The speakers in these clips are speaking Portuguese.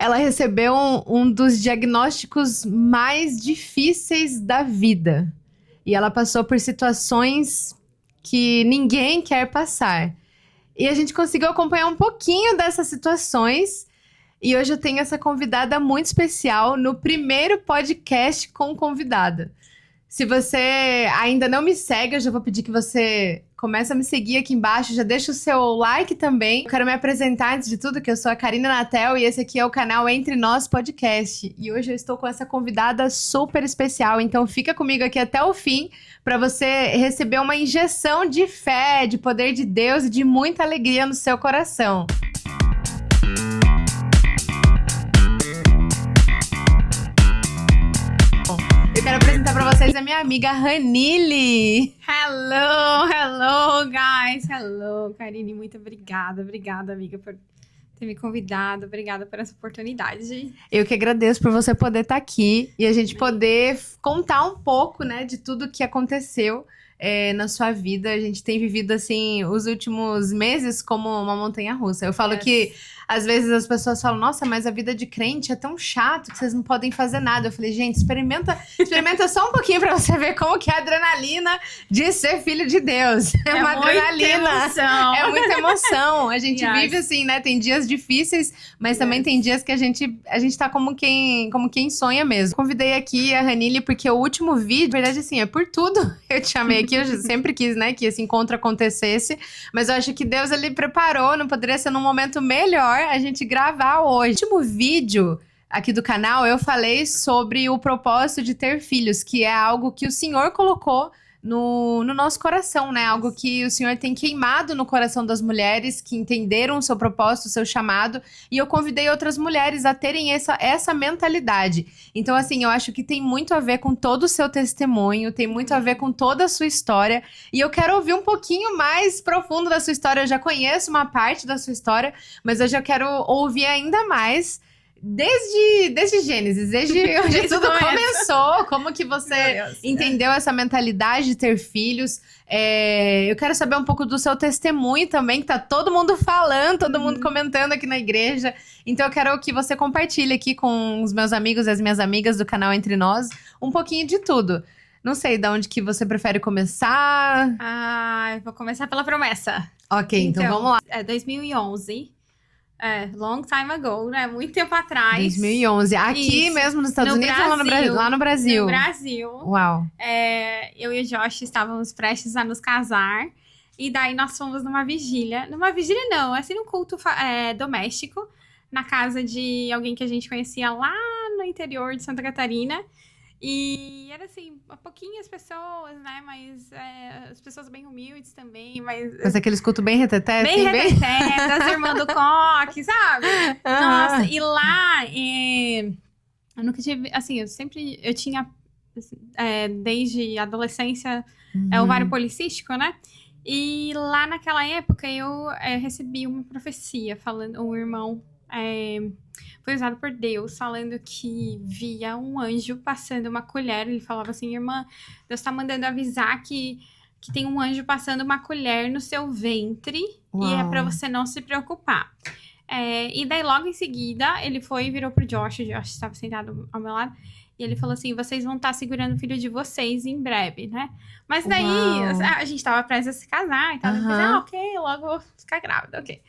Ela recebeu um dos diagnósticos mais difíceis da vida. E ela passou por situações que ninguém quer passar. E a gente conseguiu acompanhar um pouquinho dessas situações. E hoje eu tenho essa convidada muito especial no primeiro podcast com convidada. Se você ainda não me segue, eu já vou pedir que você comece a me seguir aqui embaixo. Já deixa o seu like também. Eu quero me apresentar antes de tudo, que eu sou a Karina Natel e esse aqui é o canal Entre Nós Podcast. E hoje eu estou com essa convidada super especial. Então fica comigo aqui até o fim para você receber uma injeção de fé, de poder de Deus e de muita alegria no seu coração. Eu quero apresentar pra vocês a minha amiga Ranille. Hello, guys. Hello, Karine. Muito obrigada. Obrigada, amiga, por ter me convidado. Obrigada por essa oportunidade. Eu que agradeço por você poder estar aqui e a gente poder contar um pouco, né, de tudo que aconteceu na sua vida. A gente tem vivido, assim, os últimos meses como uma montanha-russa. Eu falo que, às vezes, as pessoas falam, nossa, mas a vida de crente é tão chato que vocês não podem fazer nada. Eu falei, gente, experimenta só um pouquinho pra você ver como que é a adrenalina de ser filho de Deus. É uma adrenalina. Emoção. É muita emoção. A gente vive assim, né? Tem dias difíceis, mas também tem dias que a gente tá como quem sonha mesmo. Convidei aqui a Ranille porque o último vídeo, na verdade, assim, é por tudo. Eu te chamei aqui, eu sempre quis, né, que esse encontro acontecesse, mas eu acho que Deus, ele preparou, não poderia ser num momento melhor a gente gravar hoje. No último vídeo aqui do canal, eu falei sobre o propósito de ter filhos, que é algo que o Senhor colocou no nosso coração, né? Algo que o Senhor tem queimado no coração das mulheres que entenderam o seu propósito, o seu chamado. E eu convidei outras mulheres a terem essa mentalidade. Então, assim, eu acho que tem muito a ver com todo o seu testemunho, tem muito a ver com toda a sua história. E eu quero ouvir um pouquinho mais profundo da sua história. Eu já conheço uma parte da sua história, mas hoje eu quero ouvir ainda mais. Desde Gênesis, desde onde tudo começou, como que você entendeu essa mentalidade de ter filhos. Eu quero saber um pouco do seu testemunho também, que tá todo mundo falando, todo mundo comentando aqui na igreja. Então eu quero que você compartilhe aqui com os meus amigos e as minhas amigas do canal Entre Nós um pouquinho de tudo. Não sei de onde que você prefere começar. Eu vou começar pela promessa. Ok, então vamos lá. 2011. Long time ago, né? Muito tempo atrás. 2011. Aqui Isso. Mesmo nos Estados Unidos ou lá no Brasil? No Brasil. Uau. Eu e o Josh estávamos prestes a nos casar. E daí nós fomos numa vigília. Numa vigília não, assim, num culto doméstico. Na casa de alguém que a gente conhecia lá no interior de Santa Catarina. E era assim, pouquinhas pessoas, né? Mas as pessoas bem humildes também. Mas aqueles cultos bem reteté? Bem reteté, das irmãs do coque, sabe? Nossa, e lá, eu nunca tive, assim, eu tinha, desde a adolescência, ovário policístico, né? E lá naquela época eu recebi uma profecia, falando, um irmão foi usado por Deus, falando que via um anjo passando uma colher. Ele falava assim, irmã, Deus tá mandando avisar que tem um anjo passando uma colher no seu ventre. Uau. E é pra você não se preocupar. E daí logo em seguida ele virou pro Josh. O Josh estava sentado ao meu lado. E ele falou assim, vocês vão estar segurando o filho de vocês em breve, né? Mas daí a gente tava prestes a se casar. Então eu pensei, ok, logo vou ficar grávida, ok.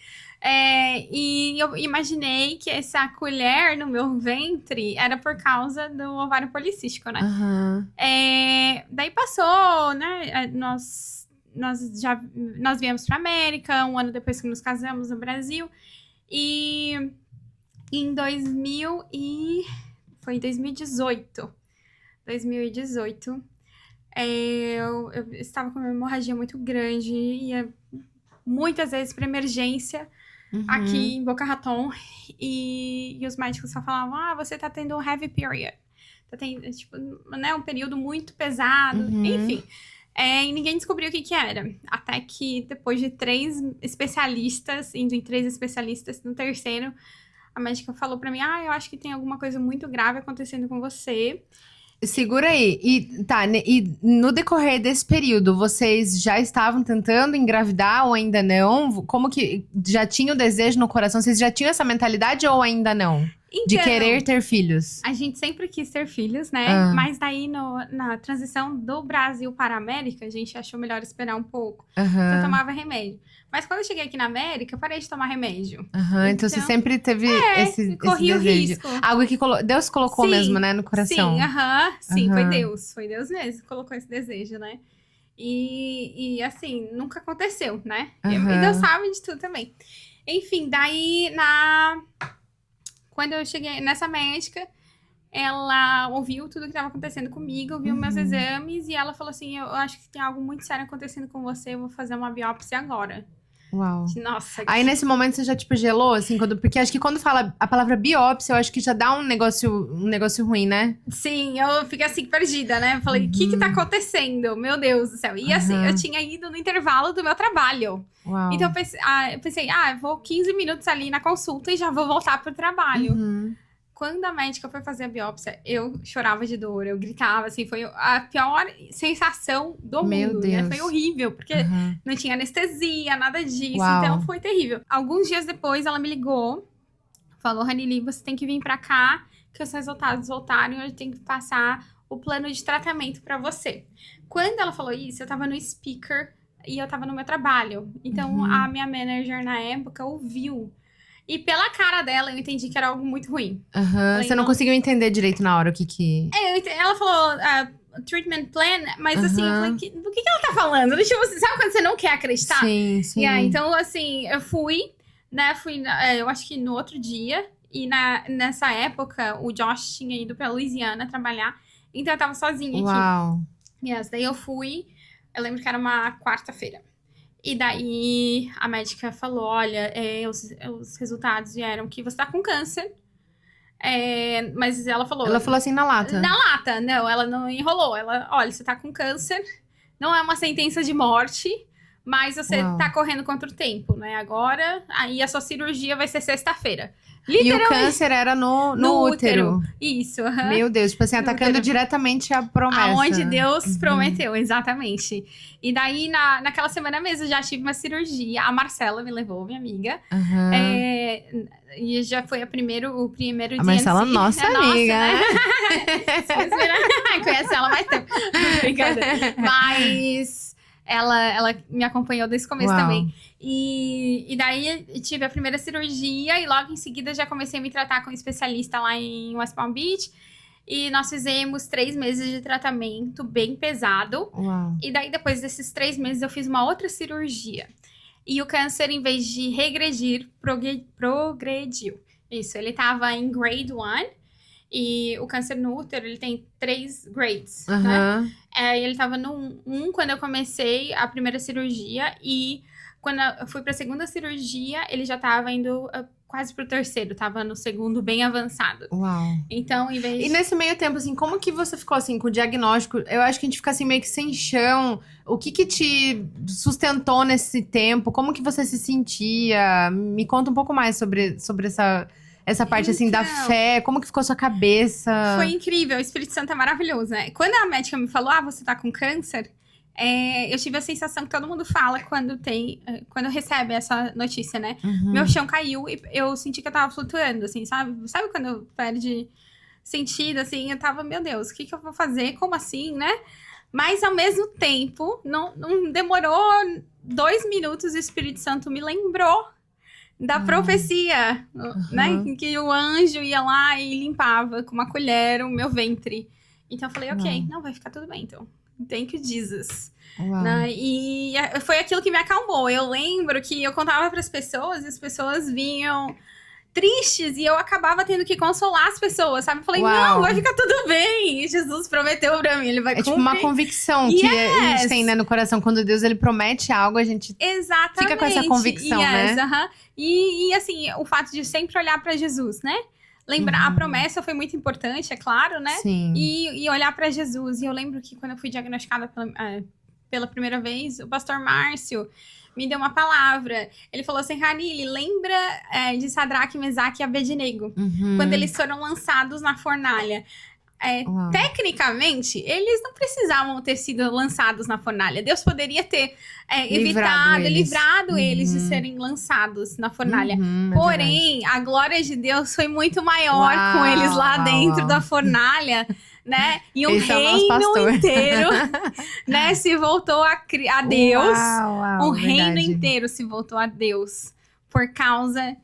E eu imaginei que essa colher no meu ventre era por causa do ovário policístico, né? Daí passou, né? Nós viemos pra América, um ano depois que nos casamos no Brasil. E em 2018. Eu estava com uma hemorragia muito grande, ia muitas vezes pra emergência. Aqui em Boca Raton, e os médicos só falavam, você tá tendo um heavy period, tá tendo, tipo, né, um período muito pesado, enfim, e ninguém descobriu o que era, até que depois de 3 especialistas, indo em 3 especialistas, no terceiro, a médica falou pra mim, eu acho que tem alguma coisa muito grave acontecendo com você. Segura aí. E no decorrer desse período, vocês já estavam tentando engravidar ou ainda não? Como que já tinha o desejo no coração? Vocês já tinham essa mentalidade ou ainda não? De Então, querer ter filhos. a gente sempre quis ter filhos, né? Ah. Mas daí, na transição do Brasil para a América, a gente achou melhor esperar um pouco. Então, eu Aham. tomava remédio. Mas quando eu cheguei aqui na América, eu parei de tomar remédio. Aham. Então você Então, sempre teve esse corri o desejo. risco. Algo que Deus colocou Sim, mesmo, né? No coração. Sim, foi Aham. Deus. Foi Deus mesmo que colocou esse desejo, né? E assim, nunca aconteceu, né? E Aham. Deus sabe de tudo também. Enfim, daí, quando eu cheguei nessa médica, ela ouviu tudo que estava acontecendo comigo, ouviu meus exames e ela falou assim, eu acho que tem algo muito sério acontecendo com você, eu vou fazer uma biópsia agora. Uau. Nossa, Aí nesse momento você já, tipo, gelou, assim, porque acho que quando fala a palavra biópsia, eu acho que já dá um negócio ruim, né? sim, eu fiquei assim, perdida, né? Eu falei, o que tá acontecendo? Meu Deus do céu. E assim, eu tinha ido no intervalo do meu trabalho. Uau. Então eu pensei, eu vou 15 minutos ali na consulta e já vou voltar pro trabalho. Uhum. Quando a médica foi fazer a biópsia, eu chorava de dor, eu gritava, assim, foi a pior sensação do Meu mundo, né? Deus. Foi horrível, porque Aham. não tinha anestesia, nada disso, Uau. então foi terrível. Alguns dias depois, ela me ligou, falou, Ranili, você tem que vir pra cá, que os resultados voltaram e eu tenho que passar o plano de tratamento pra você. Quando ela falou isso, eu tava no speaker e eu tava no meu trabalho. Então, a minha manager na época ouviu. E pela cara dela, eu entendi que era algo muito ruim. Aham. Falei, Você não conseguiu entender direito na hora o que... Ela falou treatment plan, mas assim, eu falei, do que ela tá falando? Tipo, sabe quando você não quer acreditar? Sim, sim. Então, assim, eu fui, né? Eu acho que no outro dia. E nessa época, o Josh tinha ido pra Louisiana trabalhar. Então, eu tava sozinha aqui. Uau. Daí eu fui. Eu lembro que era uma quarta-feira. E daí a médica falou: olha, os resultados vieram que você tá com câncer. Mas ela falou. Ela falou assim na lata. Na lata, não, ela não enrolou. Ela, olha, você tá com câncer, não é uma sentença de morte, mas você tá correndo contra o tempo, né? Agora, aí a sua cirurgia vai ser sexta-feira. E o câncer era no útero. Isso. Meu Deus, tipo assim, atacando diretamente a promessa. Aonde Deus prometeu, exatamente. E daí, naquela semana mesmo, eu já tive uma cirurgia. A Marcela me levou, minha amiga. E já foi o primeiro dia. A Marcela, nossa amiga. Né? Conhece ela mais tempo. Brincadeira. Mas ela me acompanhou desde o começo também. E daí eu tive a primeira cirurgia e logo em seguida já comecei a me tratar com um especialista lá em West Palm Beach. E nós fizemos 3 meses de tratamento bem pesado. Uau. E daí depois desses 3 meses eu fiz uma outra cirurgia. E o câncer, em vez de regredir, progrediu. Isso, ele tava em grade 1. E o câncer no útero, ele tem 3 grades, né? Ele tava no 1 quando eu comecei a primeira cirurgia. E quando eu fui pra segunda cirurgia, ele já tava indo quase pro terceiro. Tava no segundo, bem avançado. Uau. Então, em vez de... E nesse meio tempo, assim, como que você ficou, assim, com o diagnóstico? Eu acho que a gente fica, assim, meio que sem chão. O que te sustentou nesse tempo? Como que você se sentia? Me conta um pouco mais sobre essa parte, assim, da fé. Como que ficou a sua cabeça? Foi incrível. O Espírito Santo é maravilhoso, né? Quando a médica me falou, você tá com câncer... eu tive a sensação que todo mundo fala quando recebe essa notícia, né? Meu chão caiu e eu senti que eu tava flutuando, assim, sabe? Sabe quando perde sentido, assim? Eu tava, meu Deus, o que eu vou fazer? Como assim, né? Mas, ao mesmo tempo, não demorou 2 minutos, o Espírito Santo me lembrou da profecia, né? Que o anjo ia lá e limpava com uma colher o meu ventre. Então, eu falei, ok, não, vai ficar tudo bem, então. Thank you, Jesus. Né? E foi aquilo que me acalmou. Eu lembro que eu contava para as pessoas e as pessoas vinham tristes e eu acabava tendo que consolar as pessoas, sabe? Eu falei, não, vai ficar tudo bem. Jesus prometeu pra mim, ele vai cumprir. É tipo uma convicção que a gente tem, né, no coração. Quando Deus, ele promete algo, a gente fica com essa convicção, né? E assim, o fato de sempre olhar para Jesus, né? Lembrar, a promessa foi muito importante, é claro, né? Sim. E olhar pra Jesus. E eu lembro que quando eu fui diagnosticada pela primeira vez, o pastor Márcio me deu uma palavra. Ele falou assim, Ranili, lembra de Sadraque, Mesaque e Abednego? Quando eles foram lançados na fornalha. tecnicamente, eles não precisavam ter sido lançados na fornalha. Deus poderia ter livrado eles de serem lançados na fornalha. Porém, a glória de Deus foi muito maior com eles lá dentro da fornalha, né? E um reino inteiro, né, se voltou a Deus. Um reino inteiro se voltou a Deus por causa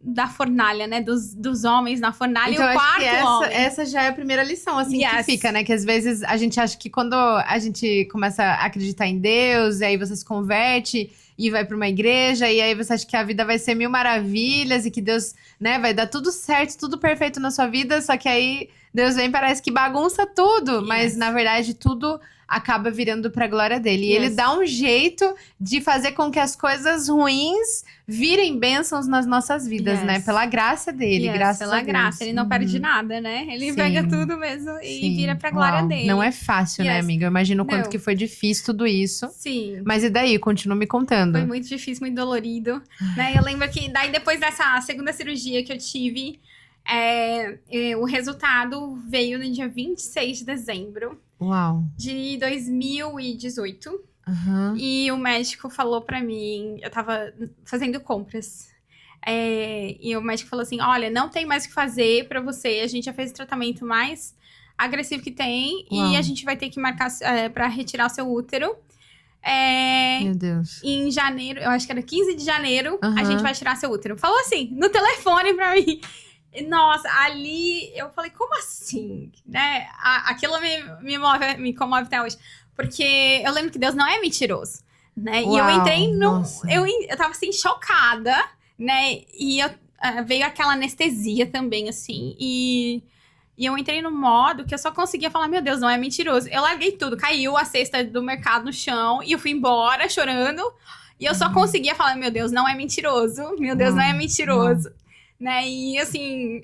da fornalha, né? Dos homens na fornalha. Então, e o quarto homem. Essa já é a primeira lição, assim, que fica, né? Que às vezes a gente acha que quando a gente começa a acreditar em Deus, e aí você se converte e vai pra uma igreja, e aí você acha que a vida vai ser mil maravilhas e que Deus, né, vai dar tudo certo, tudo perfeito na sua vida, só que aí Deus vem e parece que bagunça tudo, mas na verdade tudo acaba virando pra glória dele. E ele dá um jeito de fazer com que as coisas ruins virem bênçãos nas nossas vidas, né? Pela graça dele, graças a Deus. Pela graça, ele não perde nada, né? Ele pega tudo mesmo e vira pra glória dele. Não é fácil, né, amiga? Eu imagino o quanto que foi difícil tudo isso. Sim. Mas e daí? Continua me contando. Foi muito difícil, muito dolorido, né? Eu lembro que daí depois dessa segunda cirurgia que eu tive, o resultado veio no dia 26 de dezembro de 2018. E o médico falou pra mim, eu tava fazendo compras. E o médico falou assim: olha, não tem mais o que fazer pra você. A gente já fez o tratamento mais agressivo que tem. E a gente vai ter que marcar pra retirar o seu útero. Meu Deus. Em janeiro, eu acho que era 15 de janeiro, a gente vai tirar seu útero. Falou assim, no telefone pra mim. Nossa, ali eu falei, como assim? Né? Aquilo me comove até hoje. Porque eu lembro que Deus não é mentiroso, né? E eu entrei eu tava assim, chocada, né? E veio aquela anestesia também, assim. E eu entrei no modo que eu só conseguia falar, meu Deus, não é mentiroso. Eu larguei tudo, caiu a cesta do mercado no chão e eu fui embora chorando. E eu só conseguia falar, meu Deus, não é mentiroso. Meu Deus, não é mentiroso. Né? E assim,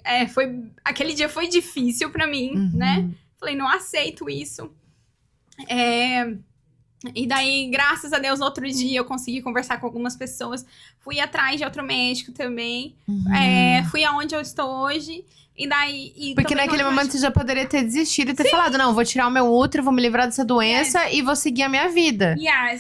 aquele dia foi difícil pra mim, né? Falei, não aceito isso. E daí, graças a Deus, no outro dia eu consegui conversar com algumas pessoas. Fui atrás de outro médico também. Fui aonde eu estou hoje. E daí... Porque naquele momento você já poderia ter desistido e ter falado, não, vou tirar o meu útero, vou me livrar dessa doença e vou seguir a minha vida.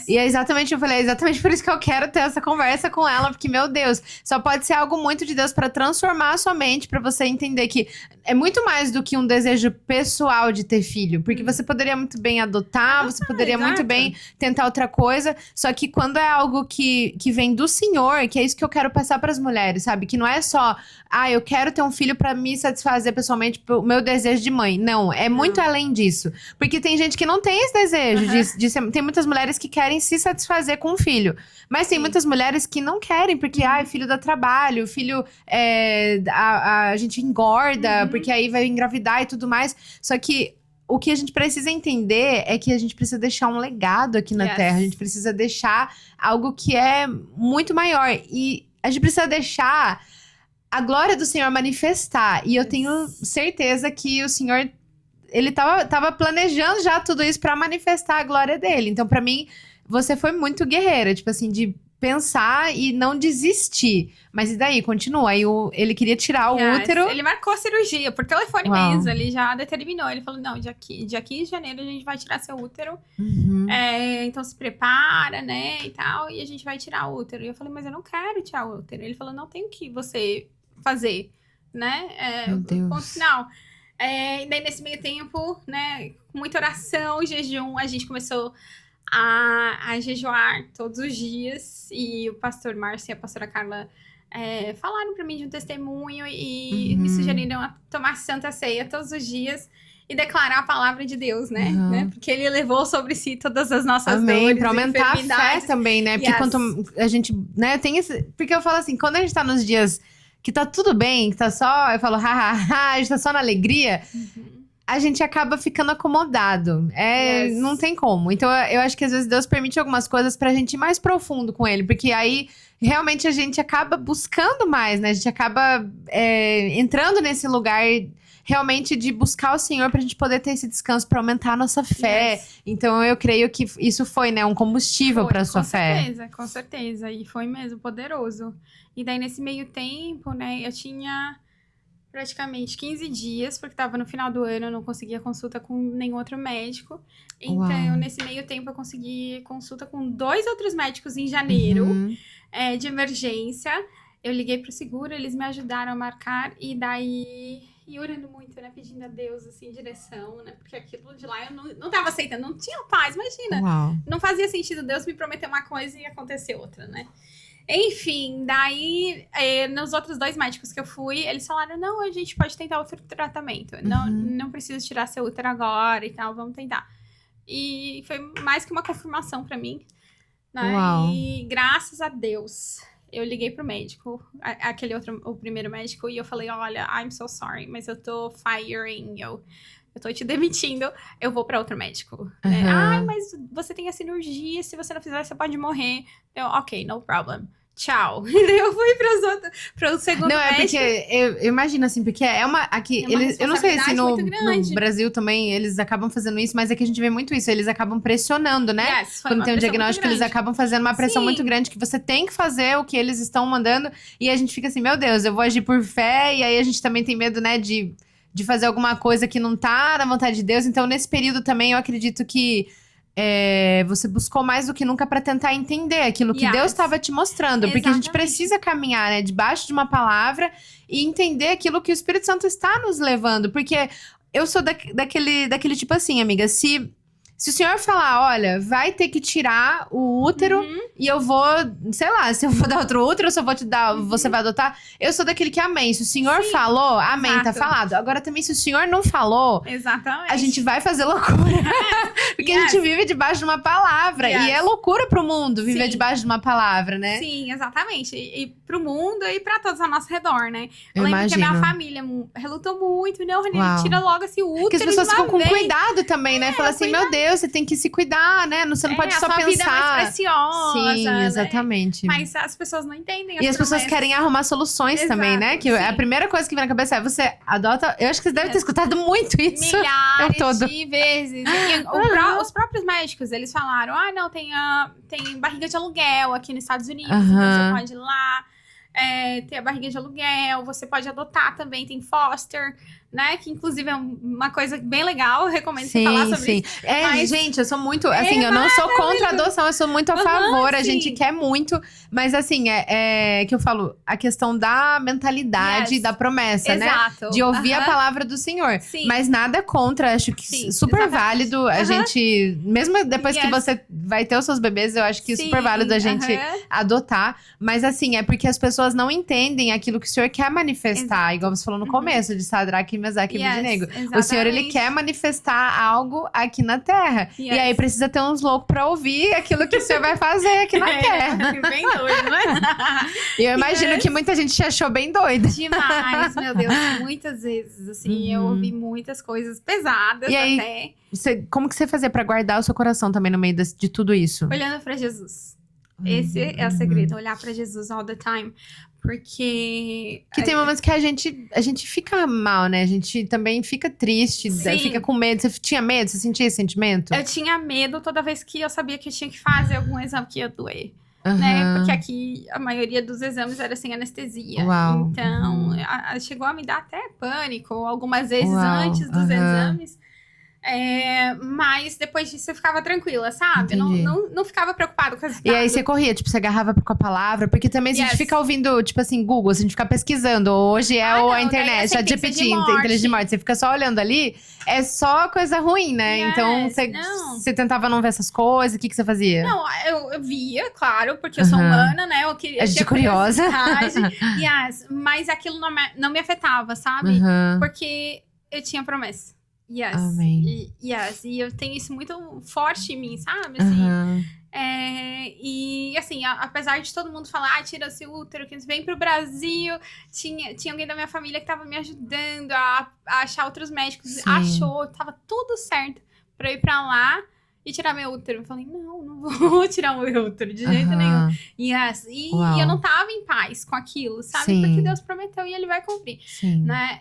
E é exatamente, eu falei, é exatamente por isso que eu quero ter essa conversa com ela, porque, meu Deus, só pode ser algo muito de Deus pra transformar a sua mente, pra você entender que é muito mais do que um desejo pessoal de ter filho. Porque você poderia muito bem adotar, você poderia muito bem tentar outra coisa, só que quando é algo que vem do Senhor, que é isso que eu quero passar pras mulheres, sabe? Que não é só, eu quero ter um filho pra me satisfazer pessoalmente o meu desejo de mãe. Não, é muito além disso. Porque tem gente que não tem esse desejo de ser, tem muitas mulheres que querem se satisfazer com um filho. Mas tem muitas mulheres que não querem, porque, filho dá trabalho, filho, a gente engorda, porque aí vai engravidar e tudo mais. Só que o que a gente precisa entender é que a gente precisa deixar um legado aqui na Terra. A gente precisa deixar algo que é muito maior. E a gente precisa deixar a glória do Senhor manifestar. E eu tenho certeza que o Senhor, ele tava planejando já tudo isso pra manifestar a glória dele. Então, pra mim, você foi muito guerreira, tipo assim, de pensar e não desistir. Mas e daí? Continua. Aí ele queria tirar o útero. Ele marcou a cirurgia por telefone mesmo. Ele já determinou. Ele falou, não, dia 15 de janeiro a gente vai tirar seu útero. Então se prepara, né, e tal. E a gente vai tirar o útero. E eu falei, mas eu não quero tirar o útero. Ele falou, não tem o que você fazer, né? Meu Deus. Ponto final. E daí nesse meio tempo, né, com muita oração, jejum, a gente começou a jejuar todos os dias. E o pastor Márcio e a pastora Carla falaram pra mim de um testemunho e me sugeriram a tomar Santa Ceia todos os dias e declarar a palavra de Deus, né? Porque ele levou sobre si todas as nossas dores, pra aumentar a fé também, né? Porque quanto a gente, né, tem esse... Porque eu falo assim, quando a gente tá nos dias que tá tudo bem, que tá só... Eu falo, a gente tá só na alegria... A gente acaba ficando acomodado. Não tem como. Então, eu acho que às vezes Deus permite algumas coisas pra gente ir mais profundo com ele. Porque aí, realmente, a gente acaba buscando mais, né? A gente acaba entrando nesse lugar, realmente, de buscar o Senhor pra gente poder ter esse descanso, pra aumentar a nossa fé. Então, eu creio que isso foi, né? Um combustível pra sua fé. Com certeza. E foi mesmo poderoso. E daí, nesse meio tempo, né? Eu praticamente 15 dias, porque tava no final do ano, eu não conseguia consulta com nenhum outro médico. Então, nesse meio tempo, eu consegui consulta com 2 outros médicos em janeiro, de emergência. Eu liguei pro seguro, eles me ajudaram a marcar, e daí... E orando muito, né? Pedindo a Deus, assim, direção, né? Porque aquilo de lá eu não tava aceitando, não tinha paz, imagina. Não fazia sentido Deus me prometer uma coisa e acontecer outra, né? Enfim, daí, nos outros 2 médicos que eu fui, eles falaram, não, a gente pode tentar outro tratamento. Não precisa tirar seu útero agora e tal, vamos tentar. E foi mais que uma confirmação pra mim, né? E graças a Deus... Eu liguei pro médico, o primeiro médico, e eu falei, olha, I'm so sorry, mas eu tô firing you. Eu tô te demitindo, eu vou pra outro médico. Ai, mas você tem a cirurgia, se você não fizer, você pode morrer. Eu, ok, no problem. Tchau. E daí eu fui pro segundo médico. Não, porque eu imagino assim, porque eu não sei se no Brasil também eles acabam fazendo isso, mas aqui a gente vê muito isso, eles acabam pressionando, né? Quando tem um diagnóstico, eles acabam fazendo uma pressão muito grande, que você tem que fazer o que eles estão mandando, e a gente fica assim, meu Deus, eu vou agir por fé, e aí a gente também tem medo, né, de fazer alguma coisa que não tá na vontade de Deus. Então, nesse período também, eu acredito que você buscou mais do que nunca pra tentar entender aquilo que Deus estava te mostrando. Porque a gente precisa caminhar, né, debaixo de uma palavra e entender aquilo que o Espírito Santo está nos levando. Porque eu sou daquele tipo assim, amiga, se o senhor falar, olha, vai ter que tirar o útero e eu vou, sei lá, se eu vou dar outro útero, se eu vou te dar, você vai adotar. Eu sou daquele que amém. Se o senhor falou, amém, tá falado. Agora também, se o senhor não falou, a gente vai fazer loucura. Porque a gente vive debaixo de uma palavra. E é loucura pro mundo viver debaixo de uma palavra, né? Sim, exatamente. E pro mundo e pra todos ao nosso redor, né? Eu lembro que a minha família relutou muito. Não, Rani, tira logo esse útero. Porque as pessoas ficam com cuidado também, né? Fala assim, meu Deus, você tem que se cuidar, né? Você não pode só pensar. A vida é mais preciosa. Sim, exatamente. Né? Mas as pessoas não entendem. E as pessoas querem arrumar soluções também, né? Que a primeira coisa que vem na cabeça é você adota. Eu acho que você deve ter escutado muito isso. Milhares de vezes. E os próprios médicos, eles falaram: não, tem barriga de aluguel aqui nos Estados Unidos, então você pode ir lá. Ter a barriga de aluguel, você pode adotar também, tem foster, né? Que inclusive é uma coisa bem legal, eu recomendo você falar sobre isso. Mas, gente, eu sou muito, assim, eu não sou contra a adoção, eu sou muito a favor, a gente quer muito, mas assim, que eu falo, a questão da mentalidade, da promessa, né? De ouvir a palavra do Senhor. Mas nada contra, acho que super válido a gente, mesmo depois que você vai ter os seus bebês, eu acho que é super válido a gente adotar, mas assim, é porque as pessoas não entendem aquilo que o Senhor quer manifestar, igual você falou no começo, de Sadraque, Mesaque e Abednego. O Senhor, ele quer manifestar algo aqui na Terra. E aí precisa ter uns loucos pra ouvir aquilo que o Senhor vai fazer aqui na Terra. Bem doido, né? E eu imagino que muita gente te achou bem doida. Demais, meu Deus. Muitas vezes, assim, eu ouvi muitas coisas pesadas e aí, como que você fazia pra guardar o seu coração também no meio de tudo isso? Olhando pra Jesus. Esse é o segredo, olhar pra Jesus all the time. Porque... Que tem momentos que a gente fica mal, né? A gente também fica triste, fica com medo. Você tinha medo? Você sentia esse sentimento? Eu tinha medo toda vez que eu sabia que eu tinha que fazer algum exame que ia doer. Né? Porque aqui a maioria dos exames era sem anestesia. Então, chegou a me dar até pânico algumas vezes antes dos exames. Mas depois disso eu ficava tranquila, sabe? Não ficava preocupada com as E aí você corria, tipo, você agarrava com a palavra. Porque também se a gente fica ouvindo, tipo assim, Google, se a gente ficar pesquisando, hoje a internet, a GPT, inteligência de morte, você fica só olhando ali, é só coisa ruim, né? Então você tentava não ver essas coisas, o que você fazia? Não, eu via, claro, porque eu sou humana, né? A gente é curiosa. Mas aquilo não me afetava, sabe? Porque eu tinha promessa. Amém. E eu tenho isso muito forte em mim, sabe? Assim, e assim, apesar de todo mundo falar, tira esse útero, que vem pro Brasil, tinha alguém da minha família que tava me ajudando a achar outros médicos. Achou, tava tudo certo pra eu ir pra lá e tirar meu útero. Eu falei, não vou tirar o meu útero de jeito nenhum. E eu não tava em paz com aquilo, sabe? Porque Deus prometeu e ele vai cumprir. Né?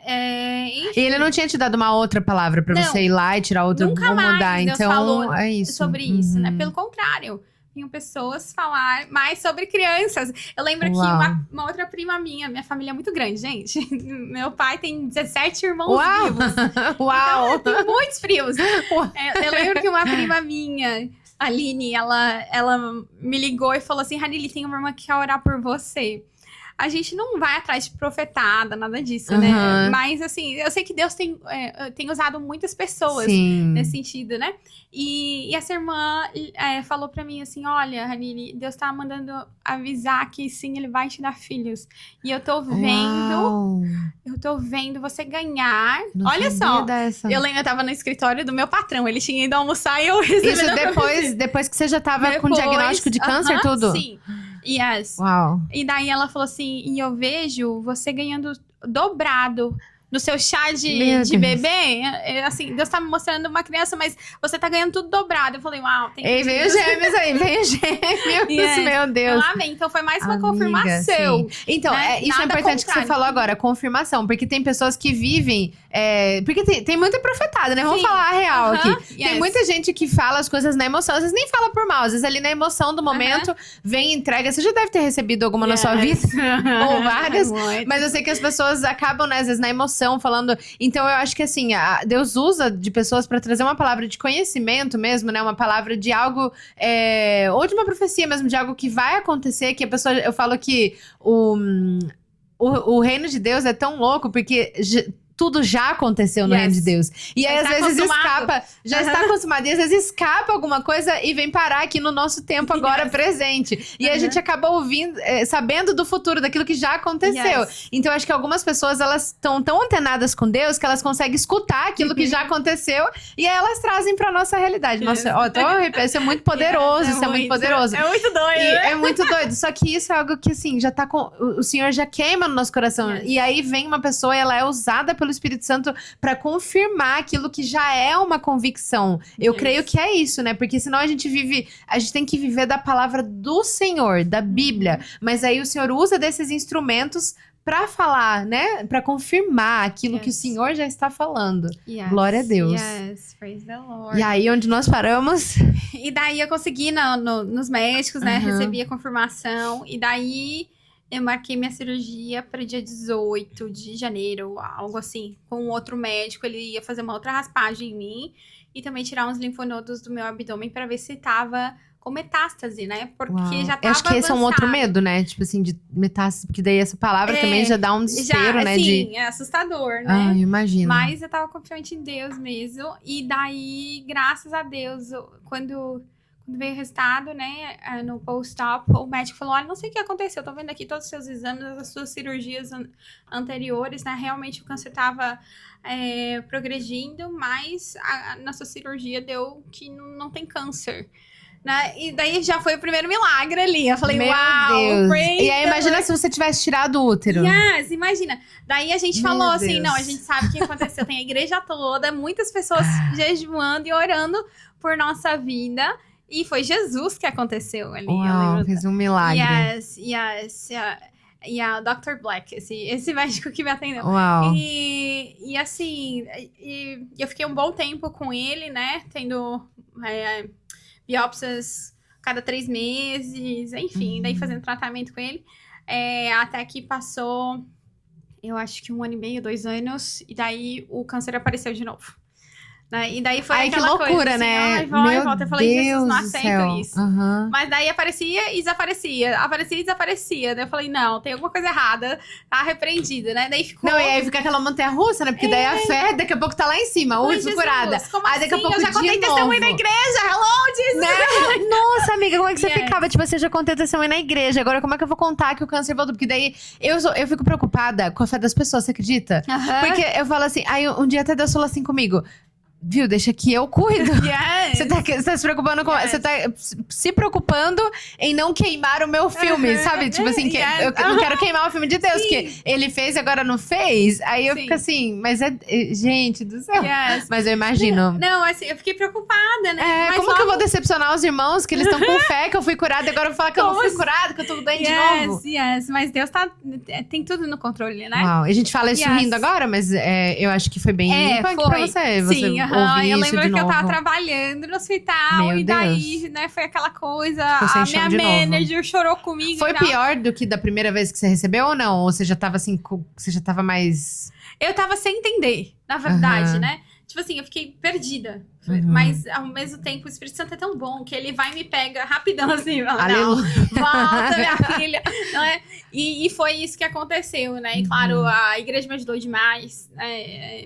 E ele não tinha te dado uma outra palavra pra você ir lá e tirar outro? Nunca mais mudar. Deus então falou é isso. sobre isso, né? Pelo contrário. vinham pessoas falar mais sobre crianças. Eu lembro que uma outra prima minha família é muito grande, gente. Meu pai tem 17 irmãos vivos. Uau! Então, tem muitos primos. Eu lembro que uma prima minha, a Aline, ela me ligou e falou assim, Hanili, tem uma irmã que quer orar por você. A gente não vai atrás de profetada, nada disso, né? Mas, assim, eu sei que Deus tem usado muitas pessoas nesse sentido, né? E essa irmã falou pra mim assim, olha, Hanili, Deus tá mandando avisar que sim, ele vai te dar filhos. E eu tô vendo você ganhar. Não olha só, dessa. eu lembro, eu tava no escritório do meu patrão, ele tinha ido almoçar e eu recebi. Isso depois que você já tava com diagnóstico de câncer, tudo? Sim. Yes. Uau. E daí ela falou assim, e eu vejo você ganhando dobrado no seu chá de bebê. Assim, Deus tá me mostrando uma criança, mas você tá ganhando tudo dobrado. Eu falei, uau, tem que... Ei, veio gêmeos aí, veio gêmeos, meu Deus. Lá vem, então foi mais uma confirmação. Sim. Então, né? Isso é importante que você falou agora, confirmação. Porque tem pessoas que vivem... porque tem muita profetada, né? Vamos falar a real aqui. Tem muita gente que fala as coisas na emoção. Às vezes nem fala por mal. Às vezes ali na emoção do momento, vem e entrega. Você já deve ter recebido alguma na sua vida. Ou várias. Mas eu sei que as pessoas acabam, né? Às vezes na emoção, falando... Então, eu acho que assim, Deus usa de pessoas para trazer uma palavra de conhecimento mesmo, né? Uma palavra de algo... ou de uma profecia mesmo, de algo que vai acontecer, que a pessoa... Eu falo que o reino de Deus é tão louco, porque... tudo já aconteceu no reino de Deus. E aí, às vezes, escapa... Já está acostumado. E às vezes escapa alguma coisa e vem parar aqui no nosso tempo agora presente. E a gente acaba ouvindo, sabendo do futuro, daquilo que já aconteceu. Então, eu acho que algumas pessoas, elas estão tão antenadas com Deus que elas conseguem escutar aquilo que já aconteceu e aí elas trazem pra nossa realidade. Nossa, isso é muito poderoso, isso é muito poderoso. É muito doido, É muito doido. Só que isso é algo que, assim, já tá com... O Senhor já queima no nosso coração. E aí vem uma pessoa e ela é usada pelo Espírito Santo para confirmar aquilo que já é uma convicção. Eu creio que é isso, né? Porque senão a gente tem que viver da palavra do Senhor, da Bíblia. Mas aí o Senhor usa desses instrumentos para falar, né? Para confirmar aquilo que o Senhor já está falando. Glória a Deus. Praise the Lord. E aí, onde nós paramos? E daí eu consegui nos médicos, né? Recebi a confirmação. E daí eu marquei minha cirurgia para o dia 18 de janeiro, algo assim. Com outro médico, ele ia fazer uma outra raspagem em mim. E também tirar uns linfonodos do meu abdômen para ver se tava com metástase, né? Porque já tava acho que esse é um outro medo, né? Tipo assim, de metástase. Porque daí essa palavra também já dá um desespero, né? Sim, é assustador, né? Eu imagino. Mas eu tava confiante em Deus mesmo. E daí, graças a Deus, quando veio o resultado, né, no post-op, o médico falou, olha, não sei o que aconteceu, tô vendo aqui todos os seus exames, as suas cirurgias anteriores, né, realmente o câncer tava progredindo, mas a nossa cirurgia deu que não tem câncer. Né? E daí já foi o primeiro milagre ali. Eu falei, uau, Deus. E aí, imagina se você tivesse tirado o útero. Imagina. Daí a gente falou assim, não, a gente sabe o que aconteceu. Tem a igreja toda, muitas pessoas jejuando e orando por nossa vida. E foi Jesus que aconteceu ali. Uau, fez um milagre. E a Dr. Black, esse médico que me atendeu. Uau. E assim, eu fiquei um bom tempo com ele, né? Tendo biópsias cada 3 meses, enfim, daí fazendo tratamento com ele. Até que passou, eu acho que 1 ano e meio, 2 anos, e daí o câncer apareceu de novo. Né? E daí foi aquela que loucura, coisa, né? Assim, vai, volta. Eu falei, Jesus, não aceito aceito isso. Mas daí aparecia e desaparecia. Aparecia e desaparecia. Daí eu falei, não, tem alguma coisa errada. Tá repreendida, né? Daí ficou... Não, e aí fica aquela montanha-russa, né? Porque daí a fé, daqui a pouco tá lá em cima. Curada. Como aí daqui a pouco eu já contei testemunho na igreja. Hello, Jesus! Né? Nossa, amiga, como é que você ficava? Tipo, você já contei testemunho na igreja. Agora, como é que eu vou contar que o câncer voltou? Porque daí eu fico preocupada com a fé das pessoas, você acredita? Porque eu falo assim, aí um dia até Deus falou assim comigo, viu, deixa que eu cuido. Você tá se preocupando com... Você tá se preocupando em não queimar o meu filme, sabe? Tipo assim, eu não quero queimar o filme de Deus, que ele fez e agora não fez. Aí eu fico assim, mas gente do céu. Mas eu imagino. Não, assim, eu fiquei preocupada, né? Mas como que eu vou decepcionar os irmãos que eles estão com fé que eu fui curada e agora eu vou falar que eu não fui curada, que eu tô doente de novo? Mas Deus tem tudo no controle, né? Uau, a gente fala isso rindo agora, mas eu acho que foi bem impactante pra você. Sim, eu lembro que eu tava trabalhando indo no hospital. Meu e daí, Deus. né, foi aquela coisa. Ficou sem A chão minha de novo. manager chorou comigo. Foi e tal. pior do que da primeira vez que você recebeu ou não? Ou você já tava assim, você já tava mais... Eu tava sem entender, na verdade, Aham. né? Tipo assim, eu fiquei perdida. Uhum. Mas, ao mesmo tempo, o Espírito Santo é tão bom que ele vai e me pega rapidão, assim. Fala, não, Aleluia. volta, minha filha. Não é? E foi isso que aconteceu, né? E, claro, a igreja me ajudou demais.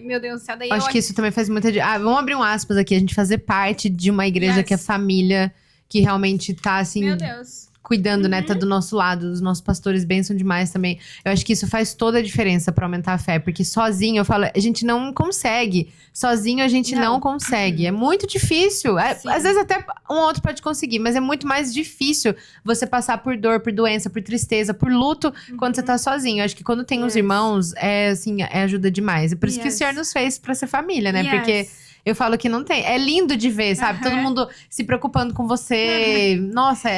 Meu Deus do céu. Daí Acho que isso também faz muita... vamos abrir um aspas aqui. A gente fazer parte de uma igreja Yes. que é família, que realmente tá, assim... Meu Deus. Cuidando, né? Tá do nosso lado. Os nossos pastores bênçãos demais também. Eu acho que isso faz toda a diferença pra aumentar a fé. Porque sozinho, eu falo, a gente não consegue. Sozinho a gente não consegue. É muito difícil. Sim. Às vezes até um ou outro pode conseguir. Mas é muito mais difícil você passar por dor, por doença, por tristeza, por luto, quando você tá sozinho. Eu acho que quando tem os Yes. irmãos, assim, ajuda demais. E por isso que o Yes. Senhor nos fez pra ser família, né? Yes. Porque... eu falo que não tem. É lindo de ver, sabe? Todo mundo se preocupando com você. Nossa,